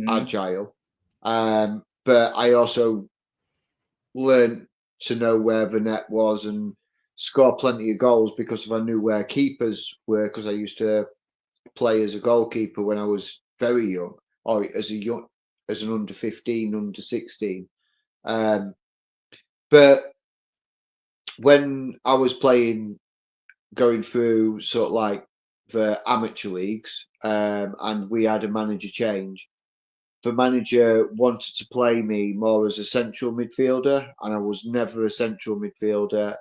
C: agile. But I also learned to know where the net was and score plenty of goals because I knew where keepers were, because I used to play as a goalkeeper when I was very young, or as an under 15, under 16. But when I was going through sort of like the amateur leagues, and we had a manager change, the manager wanted to play me more as a central midfielder, and I was never a central midfielder.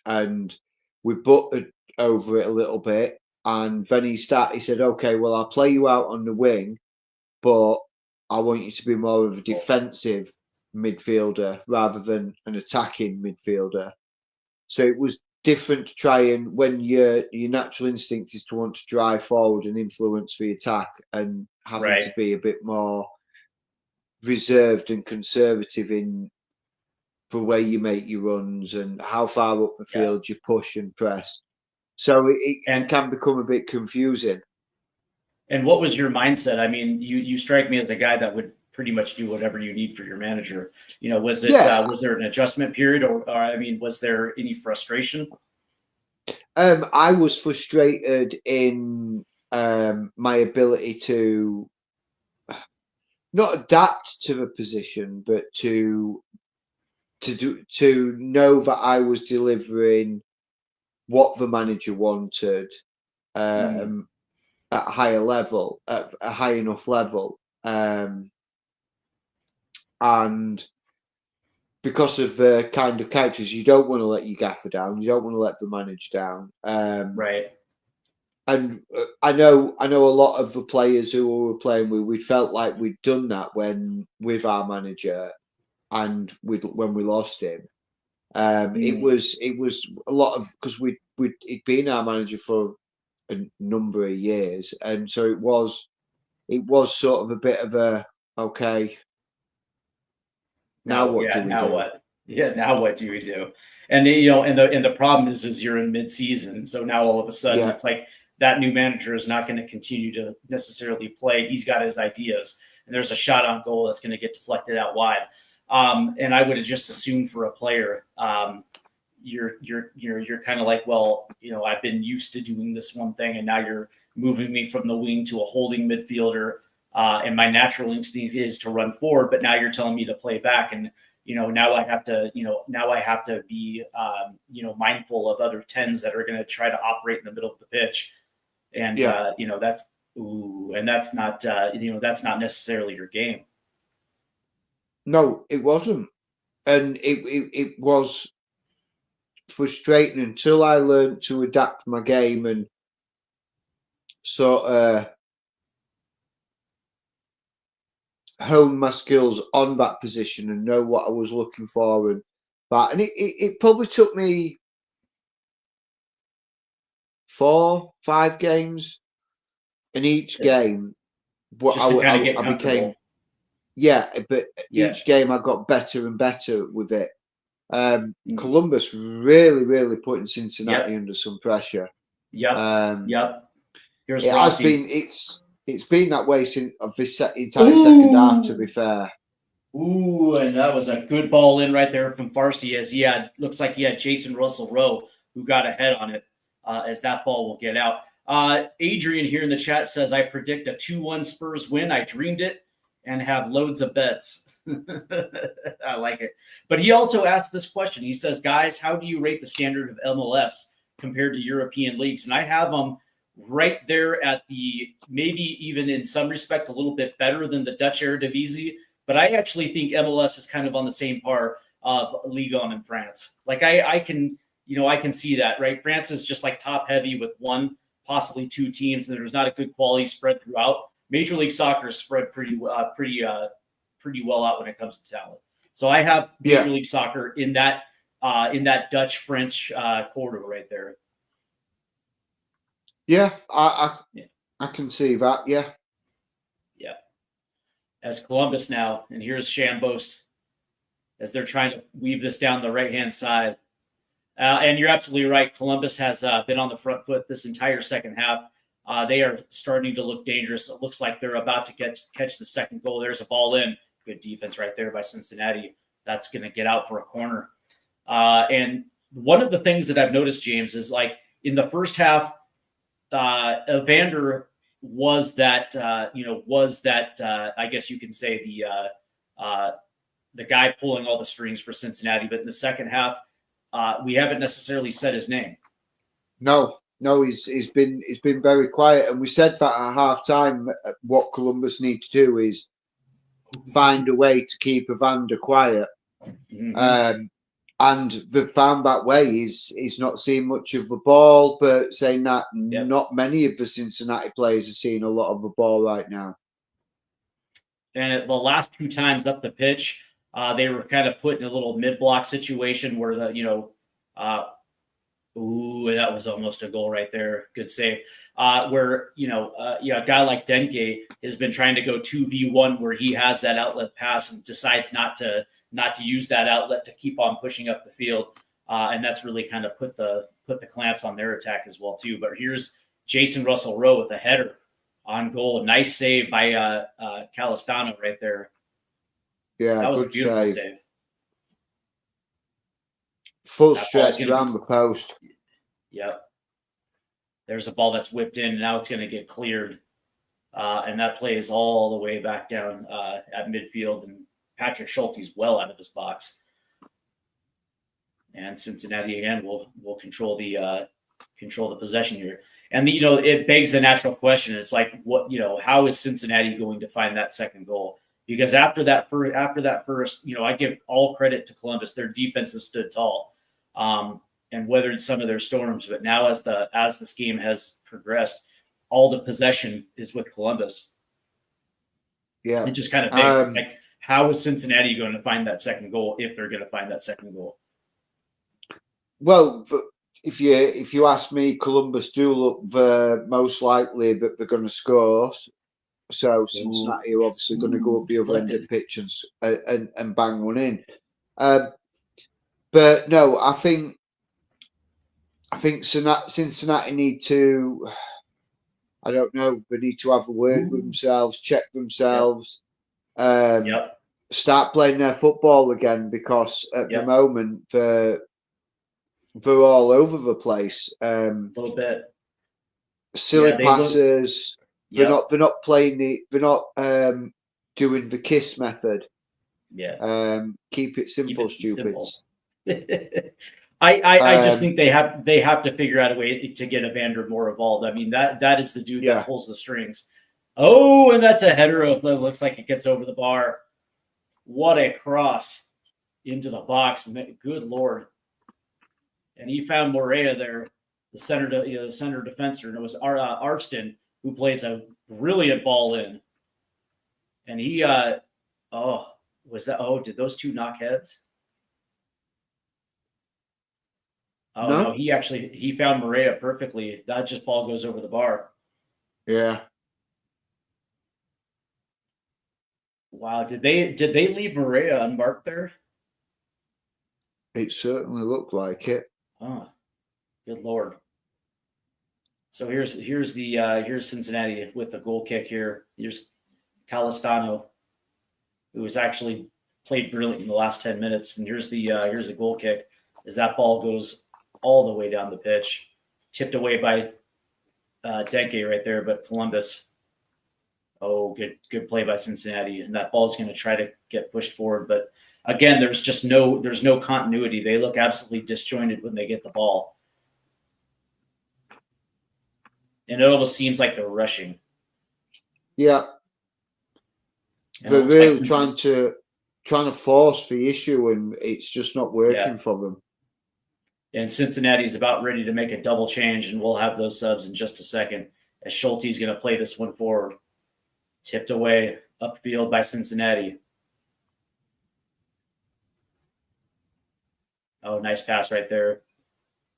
C: And we butted over it a little bit. And then he said, okay, well, I'll play you out on the wing, but I want you to be more of a defensive midfielder rather than an attacking midfielder. So it was different to try and, when your natural instinct is to want to drive forward and influence the attack, and having to be a bit more reserved and conservative in the way you make your runs and how far up the field you push and press. So it can become a bit confusing.
B: And what was your mindset? I mean, you strike me as a guy that would pretty much do whatever you need for your manager. You know, was there an adjustment period, or I mean, was there any frustration?
C: I was frustrated in my ability to not adapt to the position, but to know that I was delivering what the manager wanted at a higher level, at a high enough level, and because of the kind of characters, you don't want to let your gaffer down, you don't want to let the manager down,
B: right.
C: And I know a lot of the players who we were playing with, we felt like we'd done that with our manager, and when we lost him. It was a lot of, because he'd been our manager for a number of years, and so it was sort of a bit of a, okay, now what do we do?
B: What? Yeah, now what do we do? And you know, and the problem is you're in mid-season, so now all of a sudden it's like that new manager is not going to continue to necessarily play. He's got his ideas, and there's a shot on goal that's going to get deflected out wide. And I would have just assumed for a player, you're kind of like, well, you know, I've been used to doing this one thing, and now you're moving me from the wing to a holding midfielder. And my natural instinct is to run forward, but now you're telling me to play back, and now I have to be mindful of other tens that are going to try to operate in the middle of the pitch, and that's not necessarily your game.
C: No, it wasn't, and it was frustrating until I learned to adapt my game and sort of hone my skills on that position and know what I was looking for, and it probably took me 4-5 games, in each game I became each game I got better and better with it. Columbus really putting Cincinnati under some pressure.
B: Here's
C: Rossi. It's been that way since of this entire second half, to be fair.
B: Ooh, and that was a good ball in right there from Farsi, as looks like he had Jason Russell Rowe who got ahead on it, as that ball will get out. Adrian here in the chat says, I predict a 2-1 Spurs win. I dreamed it and have loads of bets. I like it. But he also asked this question. He says, guys, how do you rate the standard of MLS compared to European leagues? And I have them right there at the, maybe even in some respect, a little bit better than the Dutch Eredivisie. But I actually think MLS is kind of on the same par of Ligue 1 in France. Like I can see that, right? France is just like top heavy with one, possibly two teams, and there's not a good quality spread throughout. Major League Soccer is spread pretty well out when it comes to talent. So I have Major League Soccer in that Dutch French corridor right there.
C: Yeah, I can see that. Yeah.
B: as Columbus now, and here's Shambost as they're trying to weave this down the right-hand side. And you're absolutely right. Columbus has been on the front foot this entire second half. They are starting to look dangerous. It looks like they're about to catch the second goal. There's a ball in. Good defense right there by Cincinnati. That's going to get out for a corner. And one of the things that I've noticed, James, is like in the first half, Evander was that, I guess you can say the guy pulling all the strings for Cincinnati. But in the second half, we haven't necessarily said his name.
C: No, he's been very quiet, and we said that at halftime. What Columbus need to do is find a way to keep Evander quiet, and they've found that way. He's not seeing much of the ball, but saying that, not many of the Cincinnati players are seeing a lot of the ball right now.
B: And the last two times up the pitch, they were kind of put in a little mid-block situation where that was almost a goal right there. Good save. Where a guy like Denke has been trying to go 2v1 where he has that outlet pass and decides not to use that outlet to keep on pushing up the field, and that's really kind of put the clamps on their attack as well too. But here's Jason Russell Rowe with a header on goal. Nice save by Calistano right there.
C: Yeah,
B: that was a beautiful save.
C: Full stretch around the post.
B: Yep. There's a ball that's whipped in, and now it's going to get cleared. And that plays all the way back down at midfield, and Patrick Schulte's well out of his box. And Cincinnati again will control the possession here. And it begs the natural question. It's like, how is Cincinnati going to find that second goal? Because after that first, I give all credit to Columbus. Their defense has stood tall, and weathered some of their storms. But now, as this game has progressed, all the possession is with Columbus.
C: Yeah,
B: it just kind of begs. It's like, how is Cincinnati going to find that second goal if they're going to find that second goal?
C: Well, if you ask me, Columbus do look the most likely that they're going to score. So Cincinnati are obviously going to go up the other end of the pitch and bang one in. But no, I think Cincinnati need to. I don't know. They need to have a word with themselves, check themselves, start playing their football again, because at the moment they're all over the place.
B: A little bit
C: silly passes. They're not playing they're not doing the KISS method.
B: Yeah.
C: Keep it simple, stupids.
B: I just think they have to figure out a way to get Evander more involved. I mean, that is the dude that pulls the strings. Oh, and that's a header that looks like it gets over the bar. What a cross into the box. Good Lord. And he found Morea there, the center defenser, and it was Arston who plays a brilliant ball in. And he did those two knock heads? Oh, no, he found Morea perfectly. That just ball goes over the bar.
C: Yeah.
B: Wow. Did they leave Morea unmarked there?
C: It certainly looked like it.
B: Oh, good Lord. So here's Cincinnati with the goal kick here. Here's Calistano, who has actually played brilliant in the last 10 minutes. And here's the goal kick as that ball goes all the way down the pitch, tipped away by Denke right there, but Columbus. Oh, good play by Cincinnati, and that ball is going to try to get pushed forward, but again, there's no continuity. They look absolutely disjointed when they get the ball, and it almost seems like they're rushing.
C: Yeah, they're really trying to force the issue, and it's just not working for them.
B: And Cincinnati's about ready to make a double change, and we'll have those subs in just a second as Schulte's going to play this one forward. Tipped away upfield by Cincinnati. Oh, nice pass right there.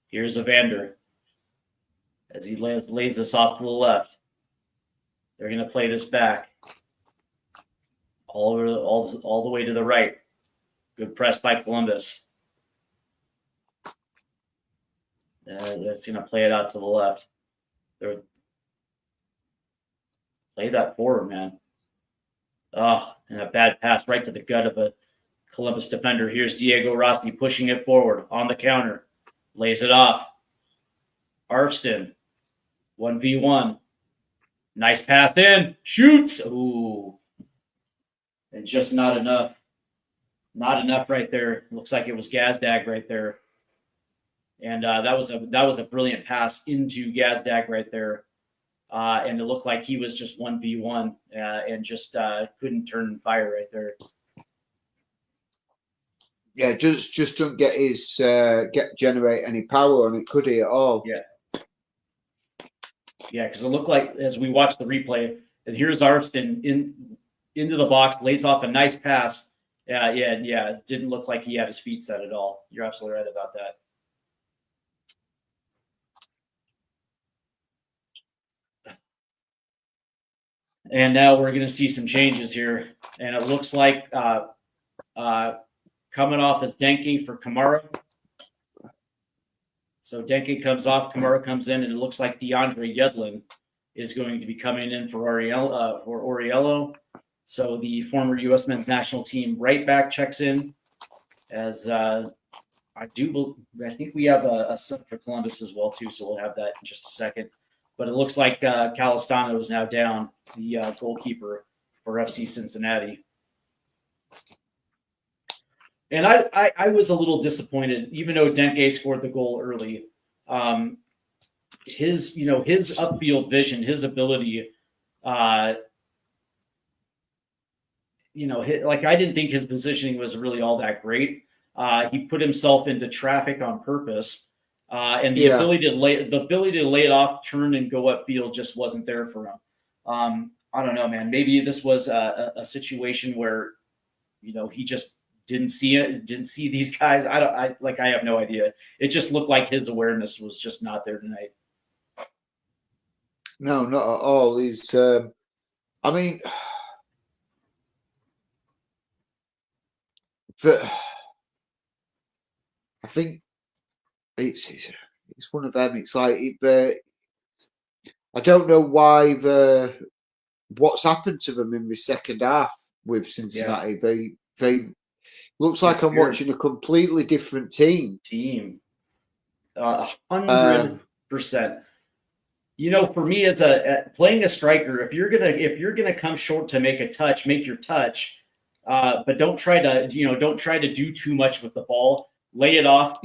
B: Here's Evander as he lays this off to the left. They're going to play this back. all the way to the right. Good press by Columbus. That's going to play it out to the left. Play that forward, man. Oh, and a bad pass right to the gut of a Columbus defender. Here's Diego Rossi pushing it forward on the counter. Lays it off. Arfston, 1v1. Nice pass in. Shoots. Ooh. And just not enough. Not enough right there. Looks like it was Gazdag right there. And that was a brilliant pass into Gazdag right there. And it looked like he was just 1v1 and just couldn't turn and fire right there.
C: Yeah, just don't get his generate any power on it, could he, at all?
B: Yeah, because it looked like, as we watched the replay, and here's Arfston into the box, lays off a nice pass. Yeah, it didn't look like he had his feet set at all. You're absolutely right about that. And now we're going to see some changes here. And it looks like coming off as Denke for Kamara. So Denke comes off, Kamara comes in, and it looks like DeAndre Yedlin is going to be coming in for Oriello. So the former U.S. men's national team right back checks in, as I think we have a sub for Columbus as well too. So we'll have that in just a second. But it looks like Calistano is now down, the goalkeeper for FC Cincinnati. And I was a little disappointed, even though Denke scored the goal early. His upfield vision, his ability, I didn't think his positioning was really all that great. He put himself into traffic on purpose, and the ability to lay it off, turn, and go upfield just wasn't there for him. I don't know, man. Maybe this was a situation where he just didn't see it, didn't see these guys. I have no idea. It just looked like his awareness was just not there tonight.
C: No, not at all. He's, I think it's one of them. It's like I don't know why what's happened to them in the second half with Cincinnati. Yeah. They looks like I'm watching a completely different team.
B: 100%. For me as playing a striker, if you're gonna come short to make a touch, make your touch, but don't try to do too much with the ball. Lay it off.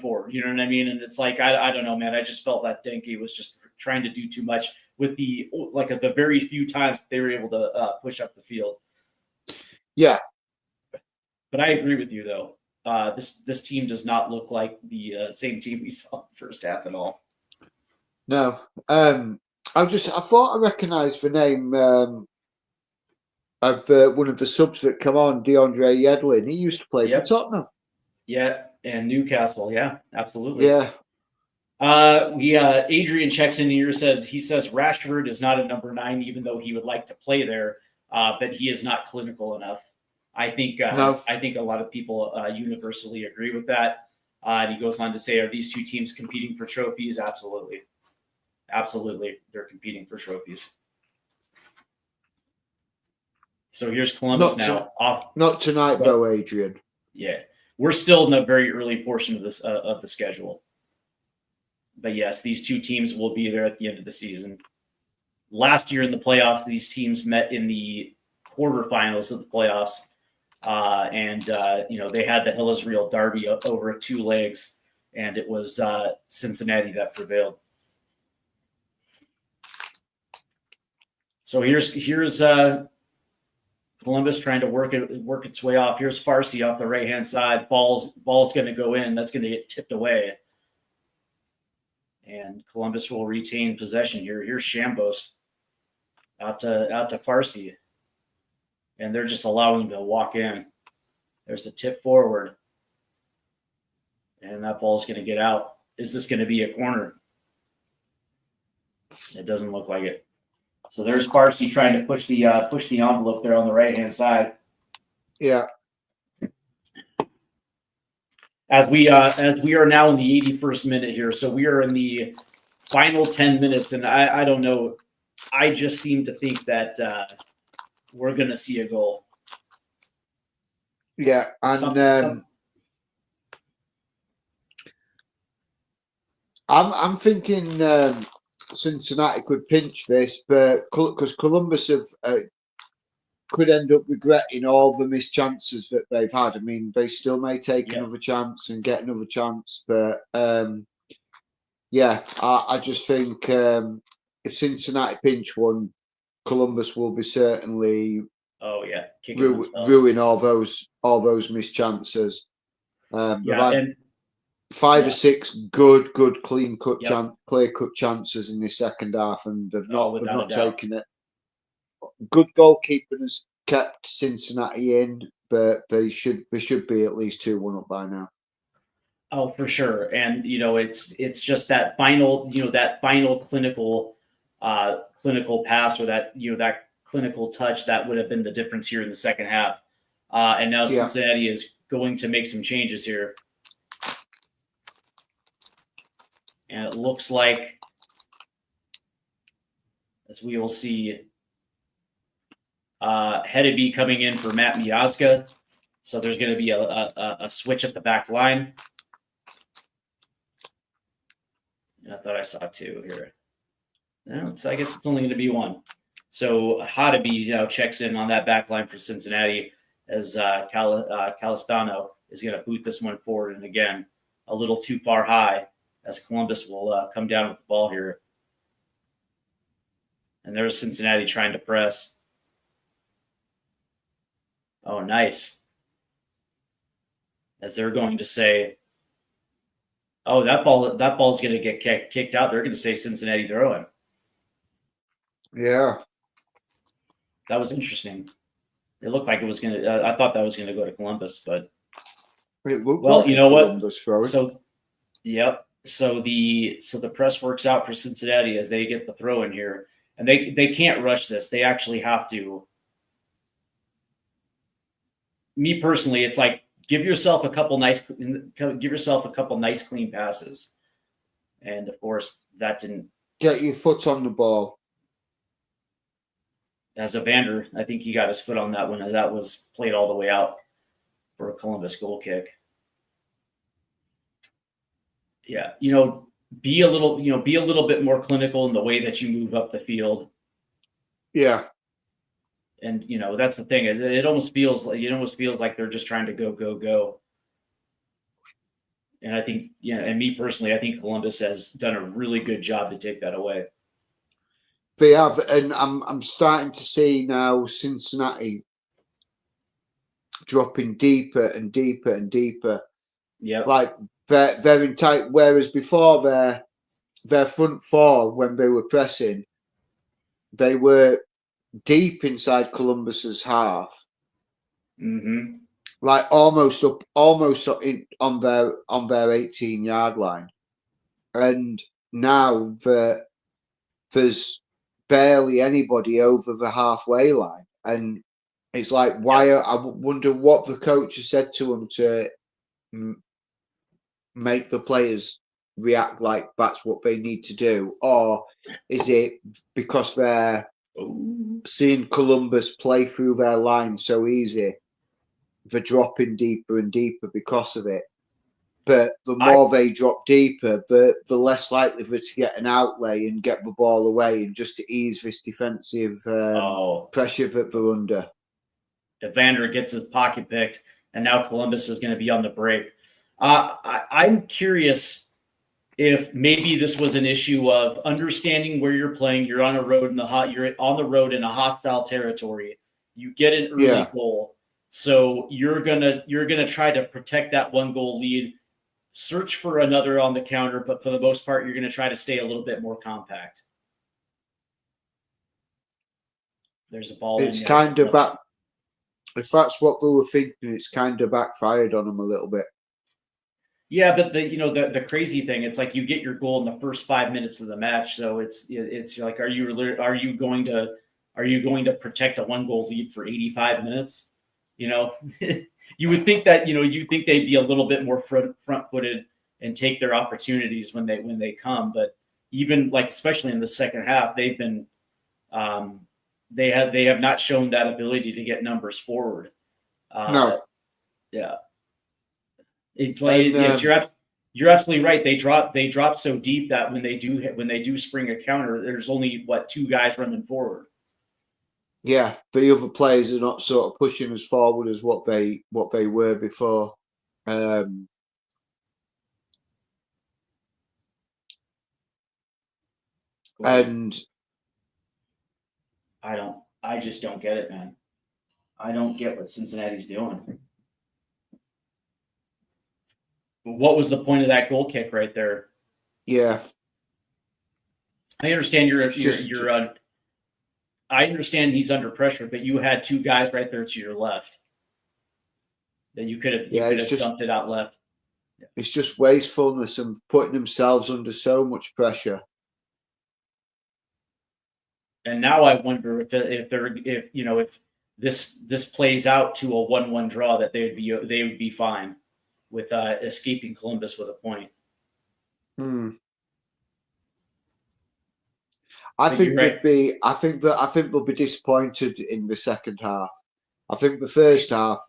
B: Forward, you know what I mean? And it's like I don't know, man. I just felt that Denke was just trying to do too much with the very few times they were able to push up the field. Yeah. But I agree with you, though. This team does not look like the same team we saw in the first half at all.
C: No. I thought I recognised the name of one of the subs that come on, DeAndre Yedlin. He used to play for Tottenham.
B: Yeah, and Newcastle. Yeah, absolutely.
C: Yeah.
B: Adrian checks in here. He says Rashford is not a number 9, even though he would like to play there, but he is not clinical enough. I think a lot of people universally agree with that. And he goes on to say, are these two teams competing for trophies? Absolutely. Absolutely. They're competing for trophies. So here's Columbus
C: Not tonight, though, Adrian.
B: Yeah. We're still in the very early portion of this of the schedule. But yes, these two teams will be there at the end of the season. Last year in the playoffs, these teams met in the quarterfinals of the playoffs. They had the Hill Israel Derby over 2 legs, and it was Cincinnati that prevailed. So here's Columbus trying to work its way off. Here's Farsi off the right-hand side. Ball's going to go in. That's going to get tipped away. And Columbus will retain possession here. Here's Shambos out to Farsi. And they're just allowing him to walk in. There's a tip forward. And that ball's going to get out. Is this going to be a corner? It doesn't look like it. So there's Barcy trying to push the envelope there on the right hand side.
C: Yeah.
B: As we are now in the 81st minute here, so we are in the final 10 minutes, and I don't know. I just seem to think that we're going to see a goal.
C: Yeah, and I'm thinking Cincinnati could pinch this, but because Columbus have could end up regretting all the missed chances that they've had. I mean, they still may take another chance and get another chance, but yeah, I just think if Cincinnati pinch one, Columbus will be certainly ruin all those missed chances.
B: And
C: 5 or 6 good clear cut chances in the second half, and they've not taken it. Good goalkeeping has kept Cincinnati in, but they should be at least 2-1 up by now.
B: Oh, for sure. And it's just that final clinical pass, or that clinical touch that would have been the difference here in the second half. And now Cincinnati is going to make some changes here. And it looks like, as we will see, Hedeby coming in for Matt Miazga. So there's going to be a switch at the back line. And I thought I saw 2 here. No, I guess it's only going to be 1. So Hedeby checks in on that back line for Cincinnati, as Calistano is going to boot this one forward. And again, a little too far high, as Columbus will come down with the ball here. And there's Cincinnati trying to press. Oh, nice. As they're going to say, oh, that ball's going to get kicked out. They're going to say Cincinnati throwing.
C: Yeah.
B: That was interesting. It looked like it was going to, I thought that was going to go to Columbus, but.
C: Well,
B: you know what?
C: So,
B: yep. So the press works out for Cincinnati as they get the throw in here, and they can't rush this. They actually have to. Me personally, it's like give yourself a couple nice clean passes, and of course that didn't.
C: Get your foot on the ball.
B: As Evander, I think he got his foot on that one, and that was played all the way out for a Columbus goal kick. Yeah, be a little bit more clinical in the way that you move up the field.
C: Yeah.
B: And that's the thing, is it almost feels like they're just trying to go. And I think, and me personally, I think Columbus has done a really good job to take that away.
C: They have, and I'm starting to see now Cincinnati dropping deeper and deeper and deeper.
B: Yeah,
C: like they're in tight. Whereas before their front four, when they were pressing, they were deep inside Columbus's half, like almost up on their 18-yard line, and now there's barely anybody over the halfway line, and it's like, why? I wonder what the coach has said to them to make the players react like that's what they need to do, or is it because they're seeing Columbus play through their line so easy, they're dropping deeper and deeper because of it? But the more they drop deeper, the less likely they're to get an outlay and get the ball away, and just to ease this defensive pressure that they're under.
B: Evander gets his pocket picked, and now Columbus is going to be on the break. I'm curious if maybe this was an issue of understanding where you're playing. You're on a road you're on the road in a hostile territory. You get an early goal, so you're gonna try to protect that 1-goal lead. Search for another on the counter, but for the most part, you're going to try to stay a little bit more compact. There's a ball.
C: It's kind of back. If that's what we were thinking, it's kind of backfired on them a little bit.
B: Yeah, but the crazy thing, it's like you get your goal in the first 5 minutes of the match, so it's like, are you going to protect a 1 goal lead for 85 minutes? You know, you would think that you think they'd be a little bit more front footed and take their opportunities when they come, but even like especially in the second half, they've been they have not shown that ability to get numbers forward. Uh,
C: No,
B: yeah. It's like
C: and
B: yes, you're absolutely right. They drop so deep that when they do spring a counter, there's only what 2 guys running forward.
C: yeah, the other players are not sort of pushing as forward as what they were before. Um, and
B: I just don't get it, man. I don't get what Cincinnati's doing. What was the point of that goal kick right there?
C: yeah,
B: I understand
C: just
B: I understand he's under pressure, but you had 2 guys right there to your left that you
C: yeah,
B: could have dumped it out left.
C: it's just wastefulness and putting themselves under so much pressure.
B: And now I wonder if this plays out to a 1-1 draw, that they would be fine with escaping Columbus with a point.
C: Hmm.
B: I think you're right.
C: I think they'll be disappointed in the second half. I think the first half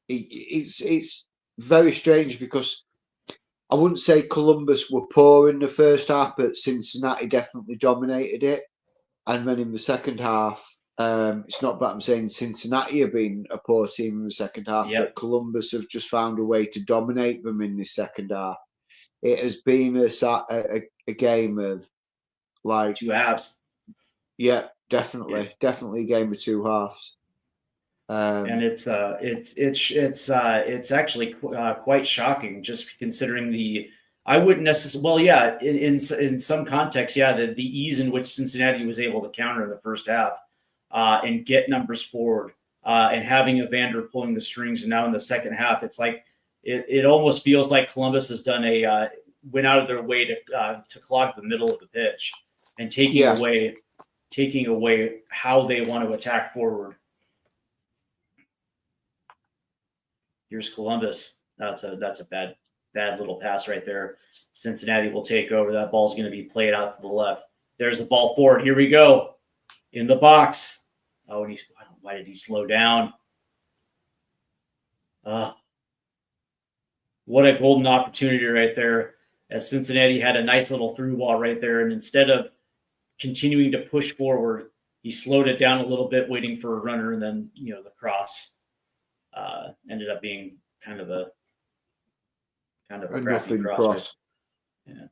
C: it's very strange because I wouldn't say Columbus were poor in the first half, but Cincinnati definitely dominated it. And then in the second half, it's not that I'm saying Cincinnati have been a poor team in the second half,
B: Yep.
C: but Columbus have just found a way to dominate them in the second half. It has been a game of like
B: 2 halves.
C: Yeah, definitely a game of 2 halves.
B: And it's actually quite shocking, just considering I wouldn't necessarily. Well, yeah, in some context, yeah, the ease in which Cincinnati was able to counter in the first half and get numbers forward, and having Evander pulling the strings, and now in the second half, it's like it almost feels like Columbus has done went out of their way to clog the middle of the pitch and taking away how they want to attack forward. Here's Columbus. That's a bad little pass right there. Cincinnati will take over. That ball's going to be played out to the left. There's the ball forward. Here we go. In the box. Oh, and why did he slow down? What a golden opportunity right there, as Cincinnati had a nice little through ball right there. And instead of continuing to push forward, he slowed it down a little bit, waiting for a runner, and then the cross ended up being kind of a crappy cross. Right? Yeah,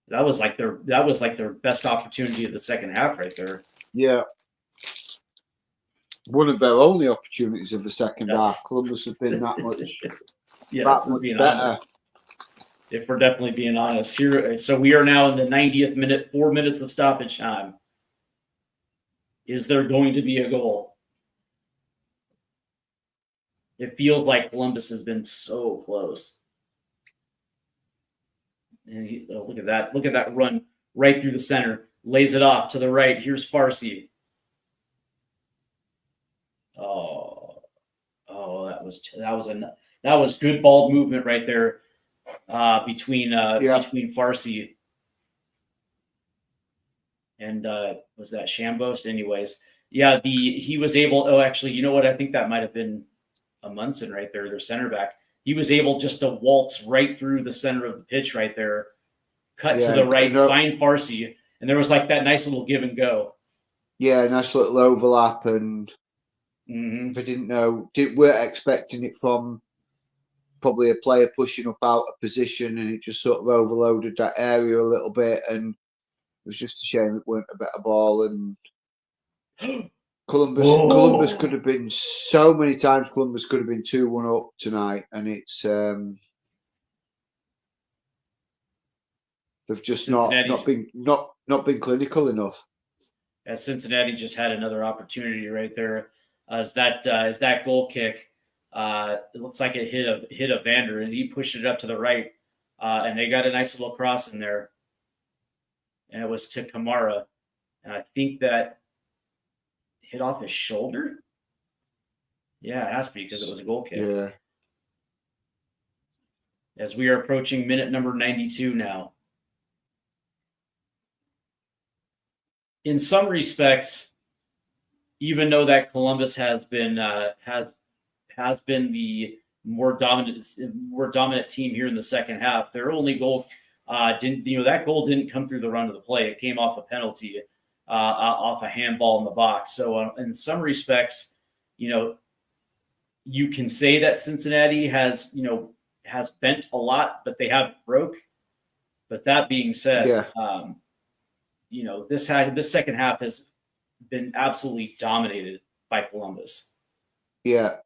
B: that was like their best opportunity of the second half right there.
C: Yeah, one of their only opportunities of the second half. Columbus have been that much.
B: That much better. Honest. If we're definitely being honest here, so we are now in the 90th minute, 4 minutes of stoppage time. Is there going to be a goal? It feels like Columbus has been so close. And look at that. Look at that run right through the center. Lays it off to the right. Here's Farsi. That was good ball movement right there between Farsi and was that Shambost? Anyways, yeah, he was able. Oh, actually, you know what? I think that might have been a Munson right there, their center back. He was able just to waltz right through the center of the pitch right there, cut to the right, find Farsi, and there was like that nice little give and go.
C: Yeah, nice little overlap, and they didn't know, weren't expecting it from probably a player pushing up out of position, and it just sort of overloaded that area a little bit, and it was just a shame it weren't a better ball. And Columbus could have been so many times. Columbus could have been 2-1 up tonight, and it's they've just not been clinical enough.
B: As Cincinnati just had another opportunity right there, as that goal kick It looks like it hit a Vander, and he pushed it up to the right, and they got a nice little cross in there, and it was to Kamara, and I think that hit off his shoulder. Yeah, it has to be because it was a goal kick.
C: Yeah.
B: As we are approaching minute number 92 now. In some respects, even though that Columbus has been the more dominant team here in the second half, their only goal that goal didn't come through the run of the play. It came off a penalty, off a handball in the box. So in some respects, you can say that Cincinnati has bent a lot, but they haven't broke. But that being said, this second half has been absolutely dominated by Columbus.
C: Yeah.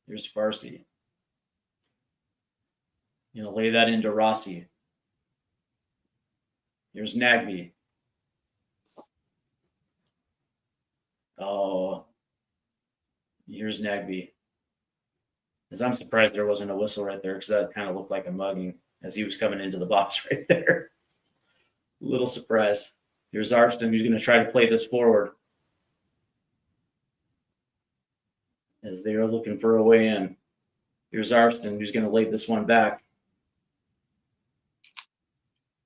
B: There's Farsi. Lay that into Rossi. Here's Nagby. Oh, here's Nagby. Because I'm surprised there wasn't a whistle right there, because that kind of looked like a mugging as he was coming into the box right there. A little surprised. Here's Arfston, who's going to try to play this forward as they are looking for a way in. Here's Arfston, who's going to lay this one back.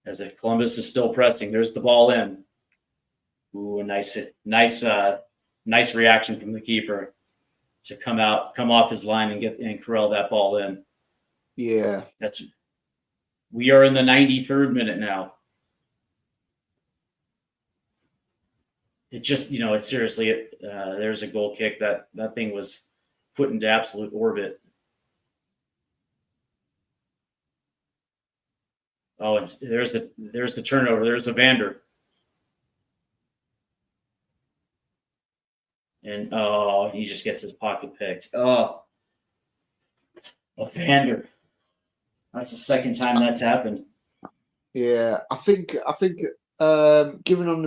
B: As Columbus is still pressing, there's the ball in. Ooh, a nice reaction from the keeper to come off his line and corral that ball in.
C: Yeah.
B: We are in the 93rd minute now. It just, it's seriously, there's a goal kick that thing was put into absolute orbit. Oh, and there's the turnover. There's a Vander. And he just gets his pocket picked. Oh, a Vander. That's the second time that's happened.
C: Yeah, I think given on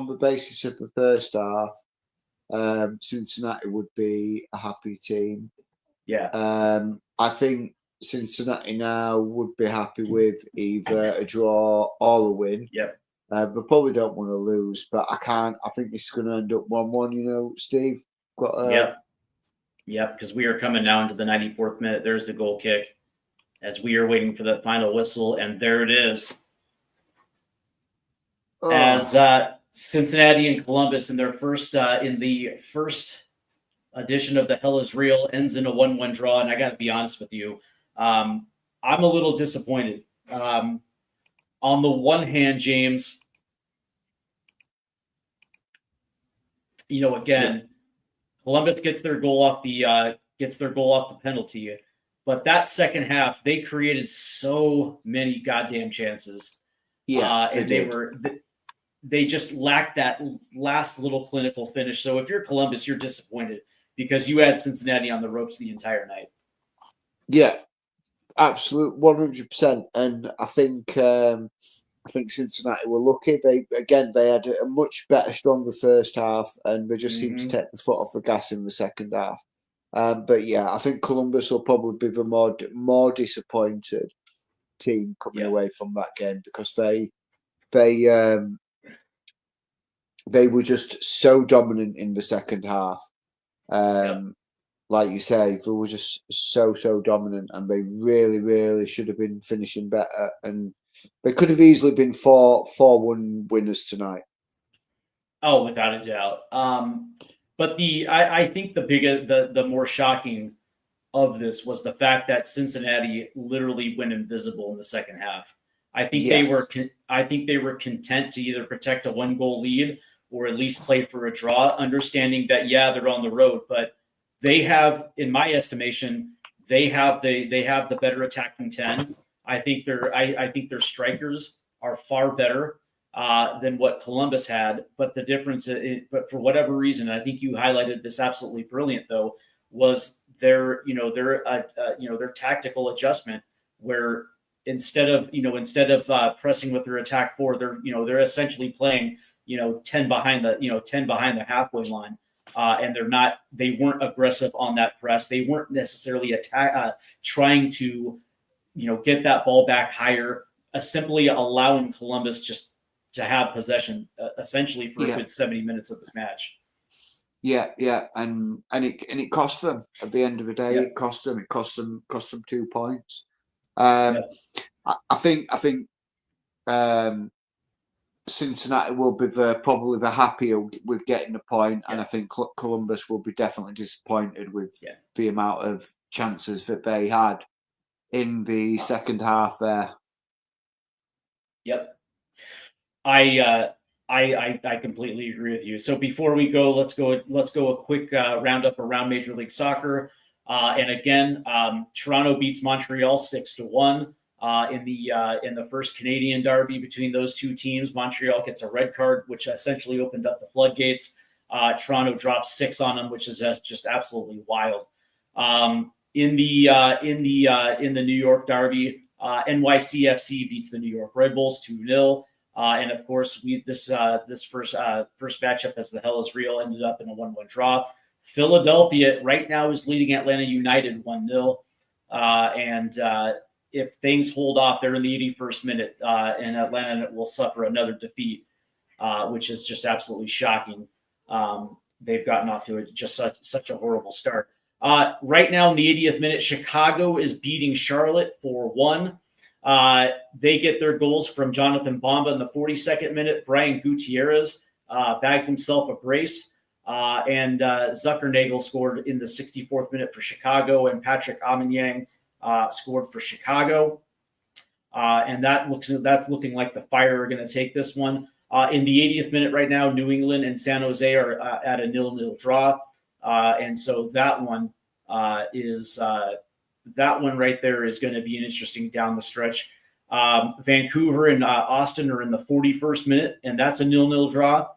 C: the basis of the first half, Cincinnati would be a happy team.
B: Yeah.
C: I think Cincinnati now would be happy with either a draw or a win.
B: Yep.
C: They probably don't want to lose, but I think this is going to end up 1-1. Steve.
B: Yep. Because we are coming now into the 94th minute. There's the goal kick as we are waiting for the final whistle, and there it is. Oh. As Cincinnati and Columbus in the first edition of the Hell is Real ends in a 1-1 draw, and I got to be honest with you, I'm a little disappointed. On the one hand, James, Columbus gets their goal off the penalty, but that second half they created so many goddamn chances. Yeah, and they just lacked that last little clinical finish. So if you're Columbus, you're disappointed because you had Cincinnati on the ropes the entire night.
C: Yeah. Absolute 100%, and I think Cincinnati were lucky. They had a much better, stronger first half, and they just seemed to take the foot off the gas in the second half. But yeah, I think Columbus will probably be the more disappointed team coming away from that game because they were just so dominant in the second half. Like you say, they were just so dominant, and they really, really should have been finishing better. And they could have easily been 4-1 winners tonight.
B: Oh, without a doubt. But I think the more shocking of this was the fact that Cincinnati literally went invisible in the second half. I think they were content to either protect a 1-goal lead or at least play for a draw, understanding that they're on the road, but they have, in my estimation, they have the better attacking 10. I think their strikers are far better than what Columbus had. But the difference, but for whatever reason, I think you highlighted this absolutely brilliant though, was their tactical adjustment where instead of pressing with their attack forward, they're essentially playing 10 behind the halfway line. and they weren't aggressive on that press. They weren't necessarily trying to, get that ball back higher, simply allowing Columbus just to have possession essentially for a good 70 minutes of this match.
C: Yeah, and it cost them at the end of the day.
B: Yeah.
C: It cost them 2 points. I think Cincinnati will be probably the happier with getting the point, and I think Columbus will be definitely disappointed with the amount of chances that they had in the second half there.
B: Yep. I completely agree with you. So before we go, let's go a quick roundup around Major League Soccer. And again, Toronto beats Montreal 6-1 in the first Canadian derby between those two teams. Montreal gets a red card, which essentially opened up the floodgates. Toronto drops 6 on them, which is just absolutely wild. In the New York derby, NYCFC beats the New York Red Bulls 2-0. And of course, this first matchup, as the hell is real, ended up in a 1-1 draw. Philadelphia right now is leading Atlanta United 1-0. And if things hold off, they're in the 81st minute, and Atlanta will suffer another defeat, which is just absolutely shocking. They've gotten off to just such a horrible start. Right now in the 80th minute, Chicago is beating Charlotte 4-1. They get their goals from Jonathan Bamba in the 42nd minute. Brian Gutierrez bags himself a brace. And Zuckernagel scored in the 64th minute for Chicago, and Patrick Aubameyang scored for Chicago. And that's looking like the Fire are going to take this one. In the 80th minute right now, New England and San Jose are at a 0-0 draw. And so that one right there is going to be an interesting down the stretch. Vancouver and Austin are in the 41st minute, and that's a 0-0 draw.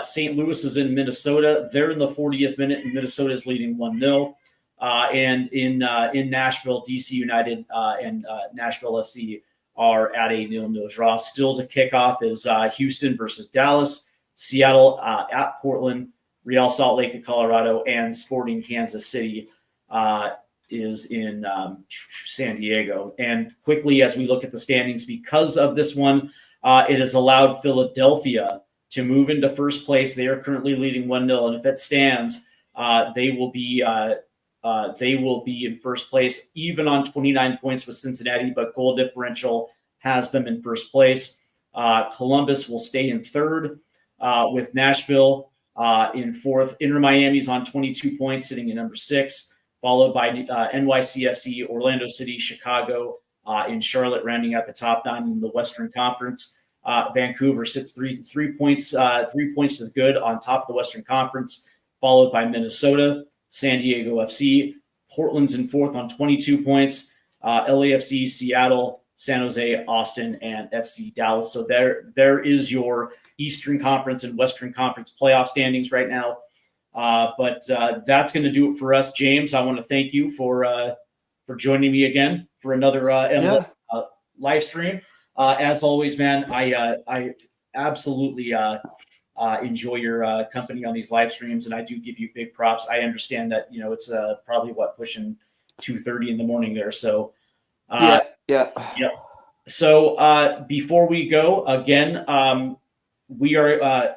B: St. Louis is in Minnesota. They're in the 40th minute, and Minnesota is leading 1-0. And in Nashville, DC United and Nashville SC are at a 0-0 draw. Still to kick off is Houston versus Dallas, Seattle at Portland, Real Salt Lake at Colorado, and Sporting Kansas City is in San Diego. And quickly, as we look at the standings, because of this one, it has allowed Philadelphia to move into first place. They are currently leading 1-0, and if it stands, they will be in first place, even on 29 points with Cincinnati, but goal differential has them in first place. Columbus will stay in third, with Nashville in fourth. Inter Miami's on 22 points, sitting at number 6, followed by NYCFC, Orlando City, Chicago, in Charlotte, rounding out the top 9 in the Western Conference. Vancouver sits three points to the good on top of the Western Conference, followed by Minnesota, San Diego FC. Portland's in fourth on 22 points. LAFC, Seattle, San Jose, Austin, and FC Dallas. So there is your Eastern Conference and Western Conference playoff standings right now. But that's going to do it for us, James. I want to thank you for joining me again for another MLS live stream. As always, man, I absolutely enjoy your company on these live streams, and I do give you big props. I understand that it's probably pushing 2:30 in the morning there. So yeah. So before we go, again, we are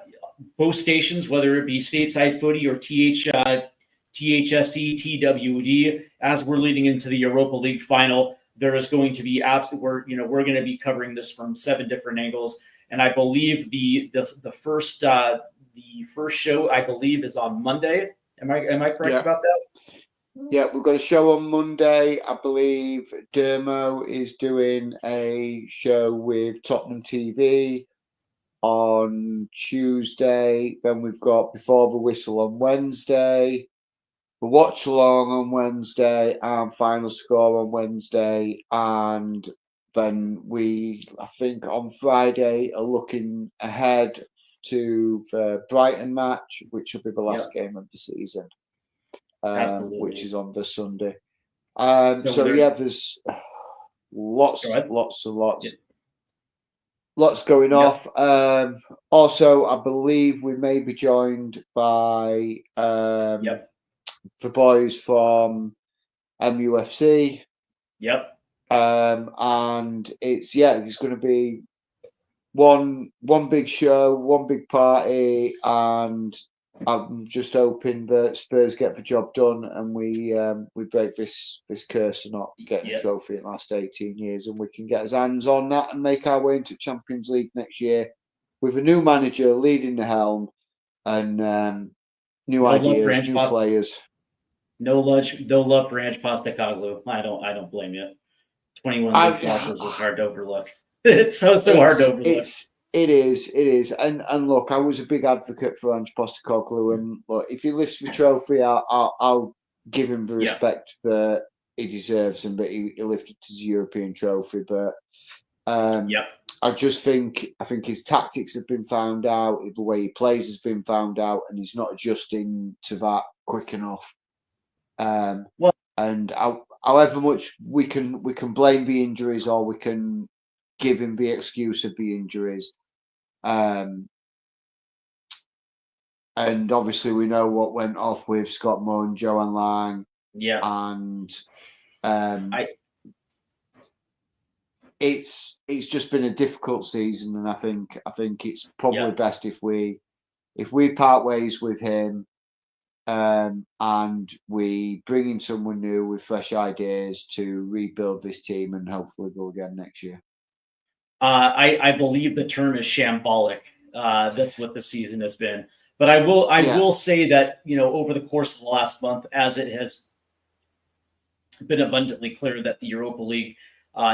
B: both stations, whether it be Stateside Footy or THFC, TWD, as we're leading into the Europa League final. There is going to be we're going to be covering this from 7 different angles, and I believe the first show, I believe, is on Monday. Am I correct about that?
C: Yeah, we've got a show on Monday. I believe Dermo is doing a show with Tottenham TV on Tuesday. Then we've got Before the Whistle on Wednesday, the watch along on Wednesday, and Final Score on Wednesday. And then I think on Friday, are looking ahead to the Brighton match, which will be the last game of the season, which is on the Sunday. There's lots and lots. Lots going
B: Yep.
C: off. Also, I believe we may be joined by
B: Yep.
C: the boys from MUFC.
B: Yep.
C: And it's going to be one big show, one big party, and I'm just hoping that Spurs get the job done and we break this curse of not getting a trophy in the last 18 years, and we can get our hands on that and make our way into Champions League next year with a new manager leading the helm and new ideas, new players.
B: No love for Ange Postecoglou. I don't blame you. 21 league losses is hard to overlook. It's so hard to overlook.
C: It is, and look, I was a big advocate for Ange Postecoglou, and look, if he lifts the trophy, I'll give him the respect that he deserves, and that he lifted his European trophy. But I just think his tactics have been found out, the way he plays has been found out, and he's not adjusting to that quick enough. And however much we can blame the injuries, or we can give him the excuse of the injuries. And obviously we know what went off with Scott Moe, Joanne Lang.
B: Yeah.
C: And it's just been a difficult season, and I think it's probably best if we part ways with him, and we bring in someone new with fresh ideas to rebuild this team and hopefully go again next year.
B: I believe the term is shambolic. That's what the season has been. But I will say that, over the course of the last month, as it has been abundantly clear that the Europa League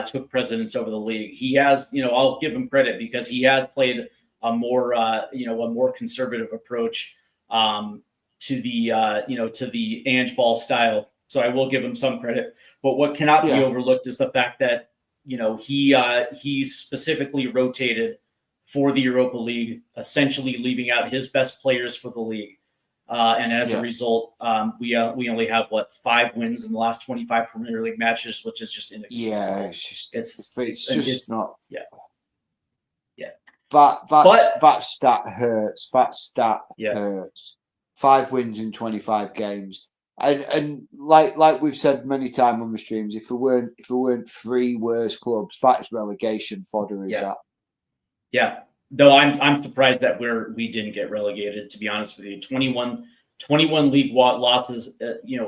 B: took precedence over the league, he has, I'll give him credit because he has played a more conservative approach to the Ange ball style. So I will give him some credit. But what cannot be overlooked is the fact that he specifically rotated for the Europa League, essentially leaving out his best players for the league. And as a result, we only have 5 wins in the last 25 Premier League matches, which is just inexcusable.
C: Yeah, it's not. Yeah.
B: But
C: that stat hurts. That stat hurts. 5 wins in 25 games. And like we've said many times on the streams, if there weren't 3 worst clubs, that's relegation fodder. Is that?
B: Yeah. Though I'm surprised that we didn't get relegated. To be honest with you, 21 league losses,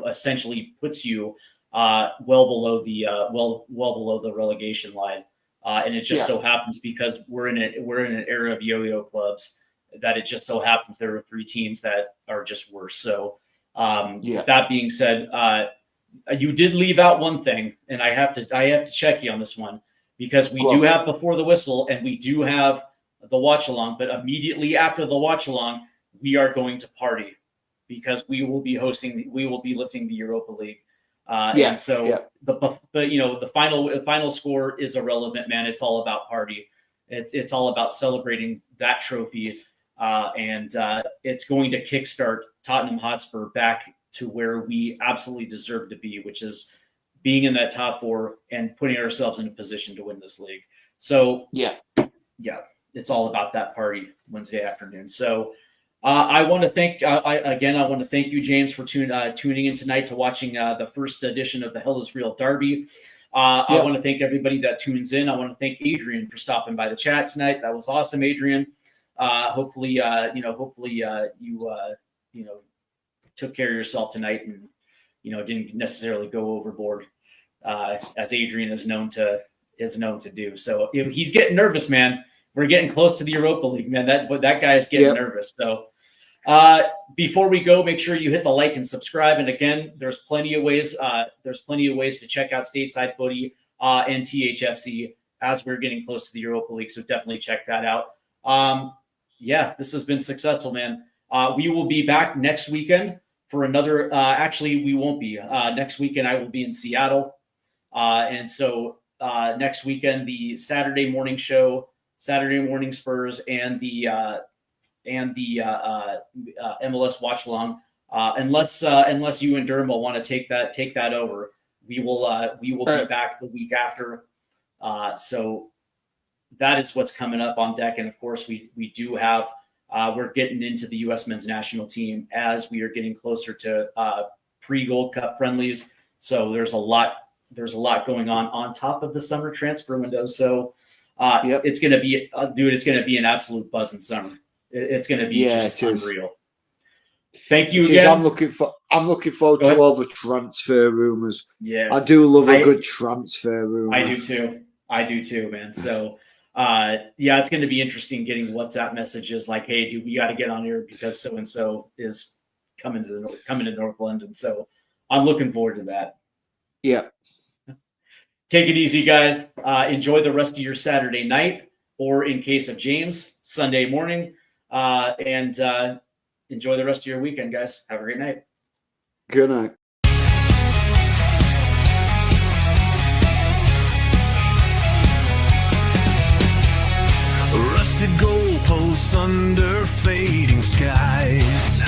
B: essentially puts you well below the relegation line. And it just so happens, because we're in an era of yo-yo clubs, that it just so happens there are 3 teams that are just worse. So. That being said, you did leave out one thing, and I have to check you on this one, because we do have Before the Whistle and we do have the watch along, but immediately after the watch along, we are going to party, because we will be lifting the Europa League. The final score is irrelevant, man. It's all about party. It's all about celebrating that trophy. And it's going to kickstart Tottenham Hotspur back to where we absolutely deserve to be, which is being in that top 4 and putting ourselves in a position to win this league. So it's all about that party Wednesday afternoon. So I want to thank you, James, for tuning in tonight to watching the first edition of the Hell is Real Derby. I want to thank everybody that tunes in. I want to thank Adrian for stopping by the chat tonight. That was awesome, Adrian. Hopefully you took care of yourself tonight and, didn't necessarily go overboard, as Adrian is known to do. So he's getting nervous, man. We're getting close to the Europa League, man. That guy is getting nervous. So before we go, make sure you hit the like and subscribe. And again, there's plenty of ways to check out Stateside Footy and THFC as we're getting close to the Europa League. So definitely check that out. This has been successful, man. We will be back next weekend for another. Actually, we won't be. Next weekend, I will be in Seattle. And so next weekend, the Saturday morning show, Saturday morning Spurs, and the MLS watch along. Unless you and Derma want to take that over, we will be back the week after. So that is what's coming up on deck. And of course, we do have we're getting into the U.S. men's national team as we are getting closer to pre-Gold Cup friendlies. So there's a lot going on top of the summer transfer window. So it's going to be, dude, it's going to be an absolute buzzing summer. It's going to be just unreal. Thank you again.
C: I'm looking forward to all the transfer rumors.
B: Yeah,
C: I do love a good transfer rumor.
B: I do too, man. So it's going to be interesting getting WhatsApp messages like, hey, dude, we got to get on here because so and so is coming to North London. So I'm looking forward to that.
C: Yeah.
B: Take it easy, guys. Enjoy the rest of your Saturday night, or in case of James, Sunday morning. And enjoy the rest of your weekend, guys. Have a great night.
C: Good night.
A: Rusted goalposts under fading skies.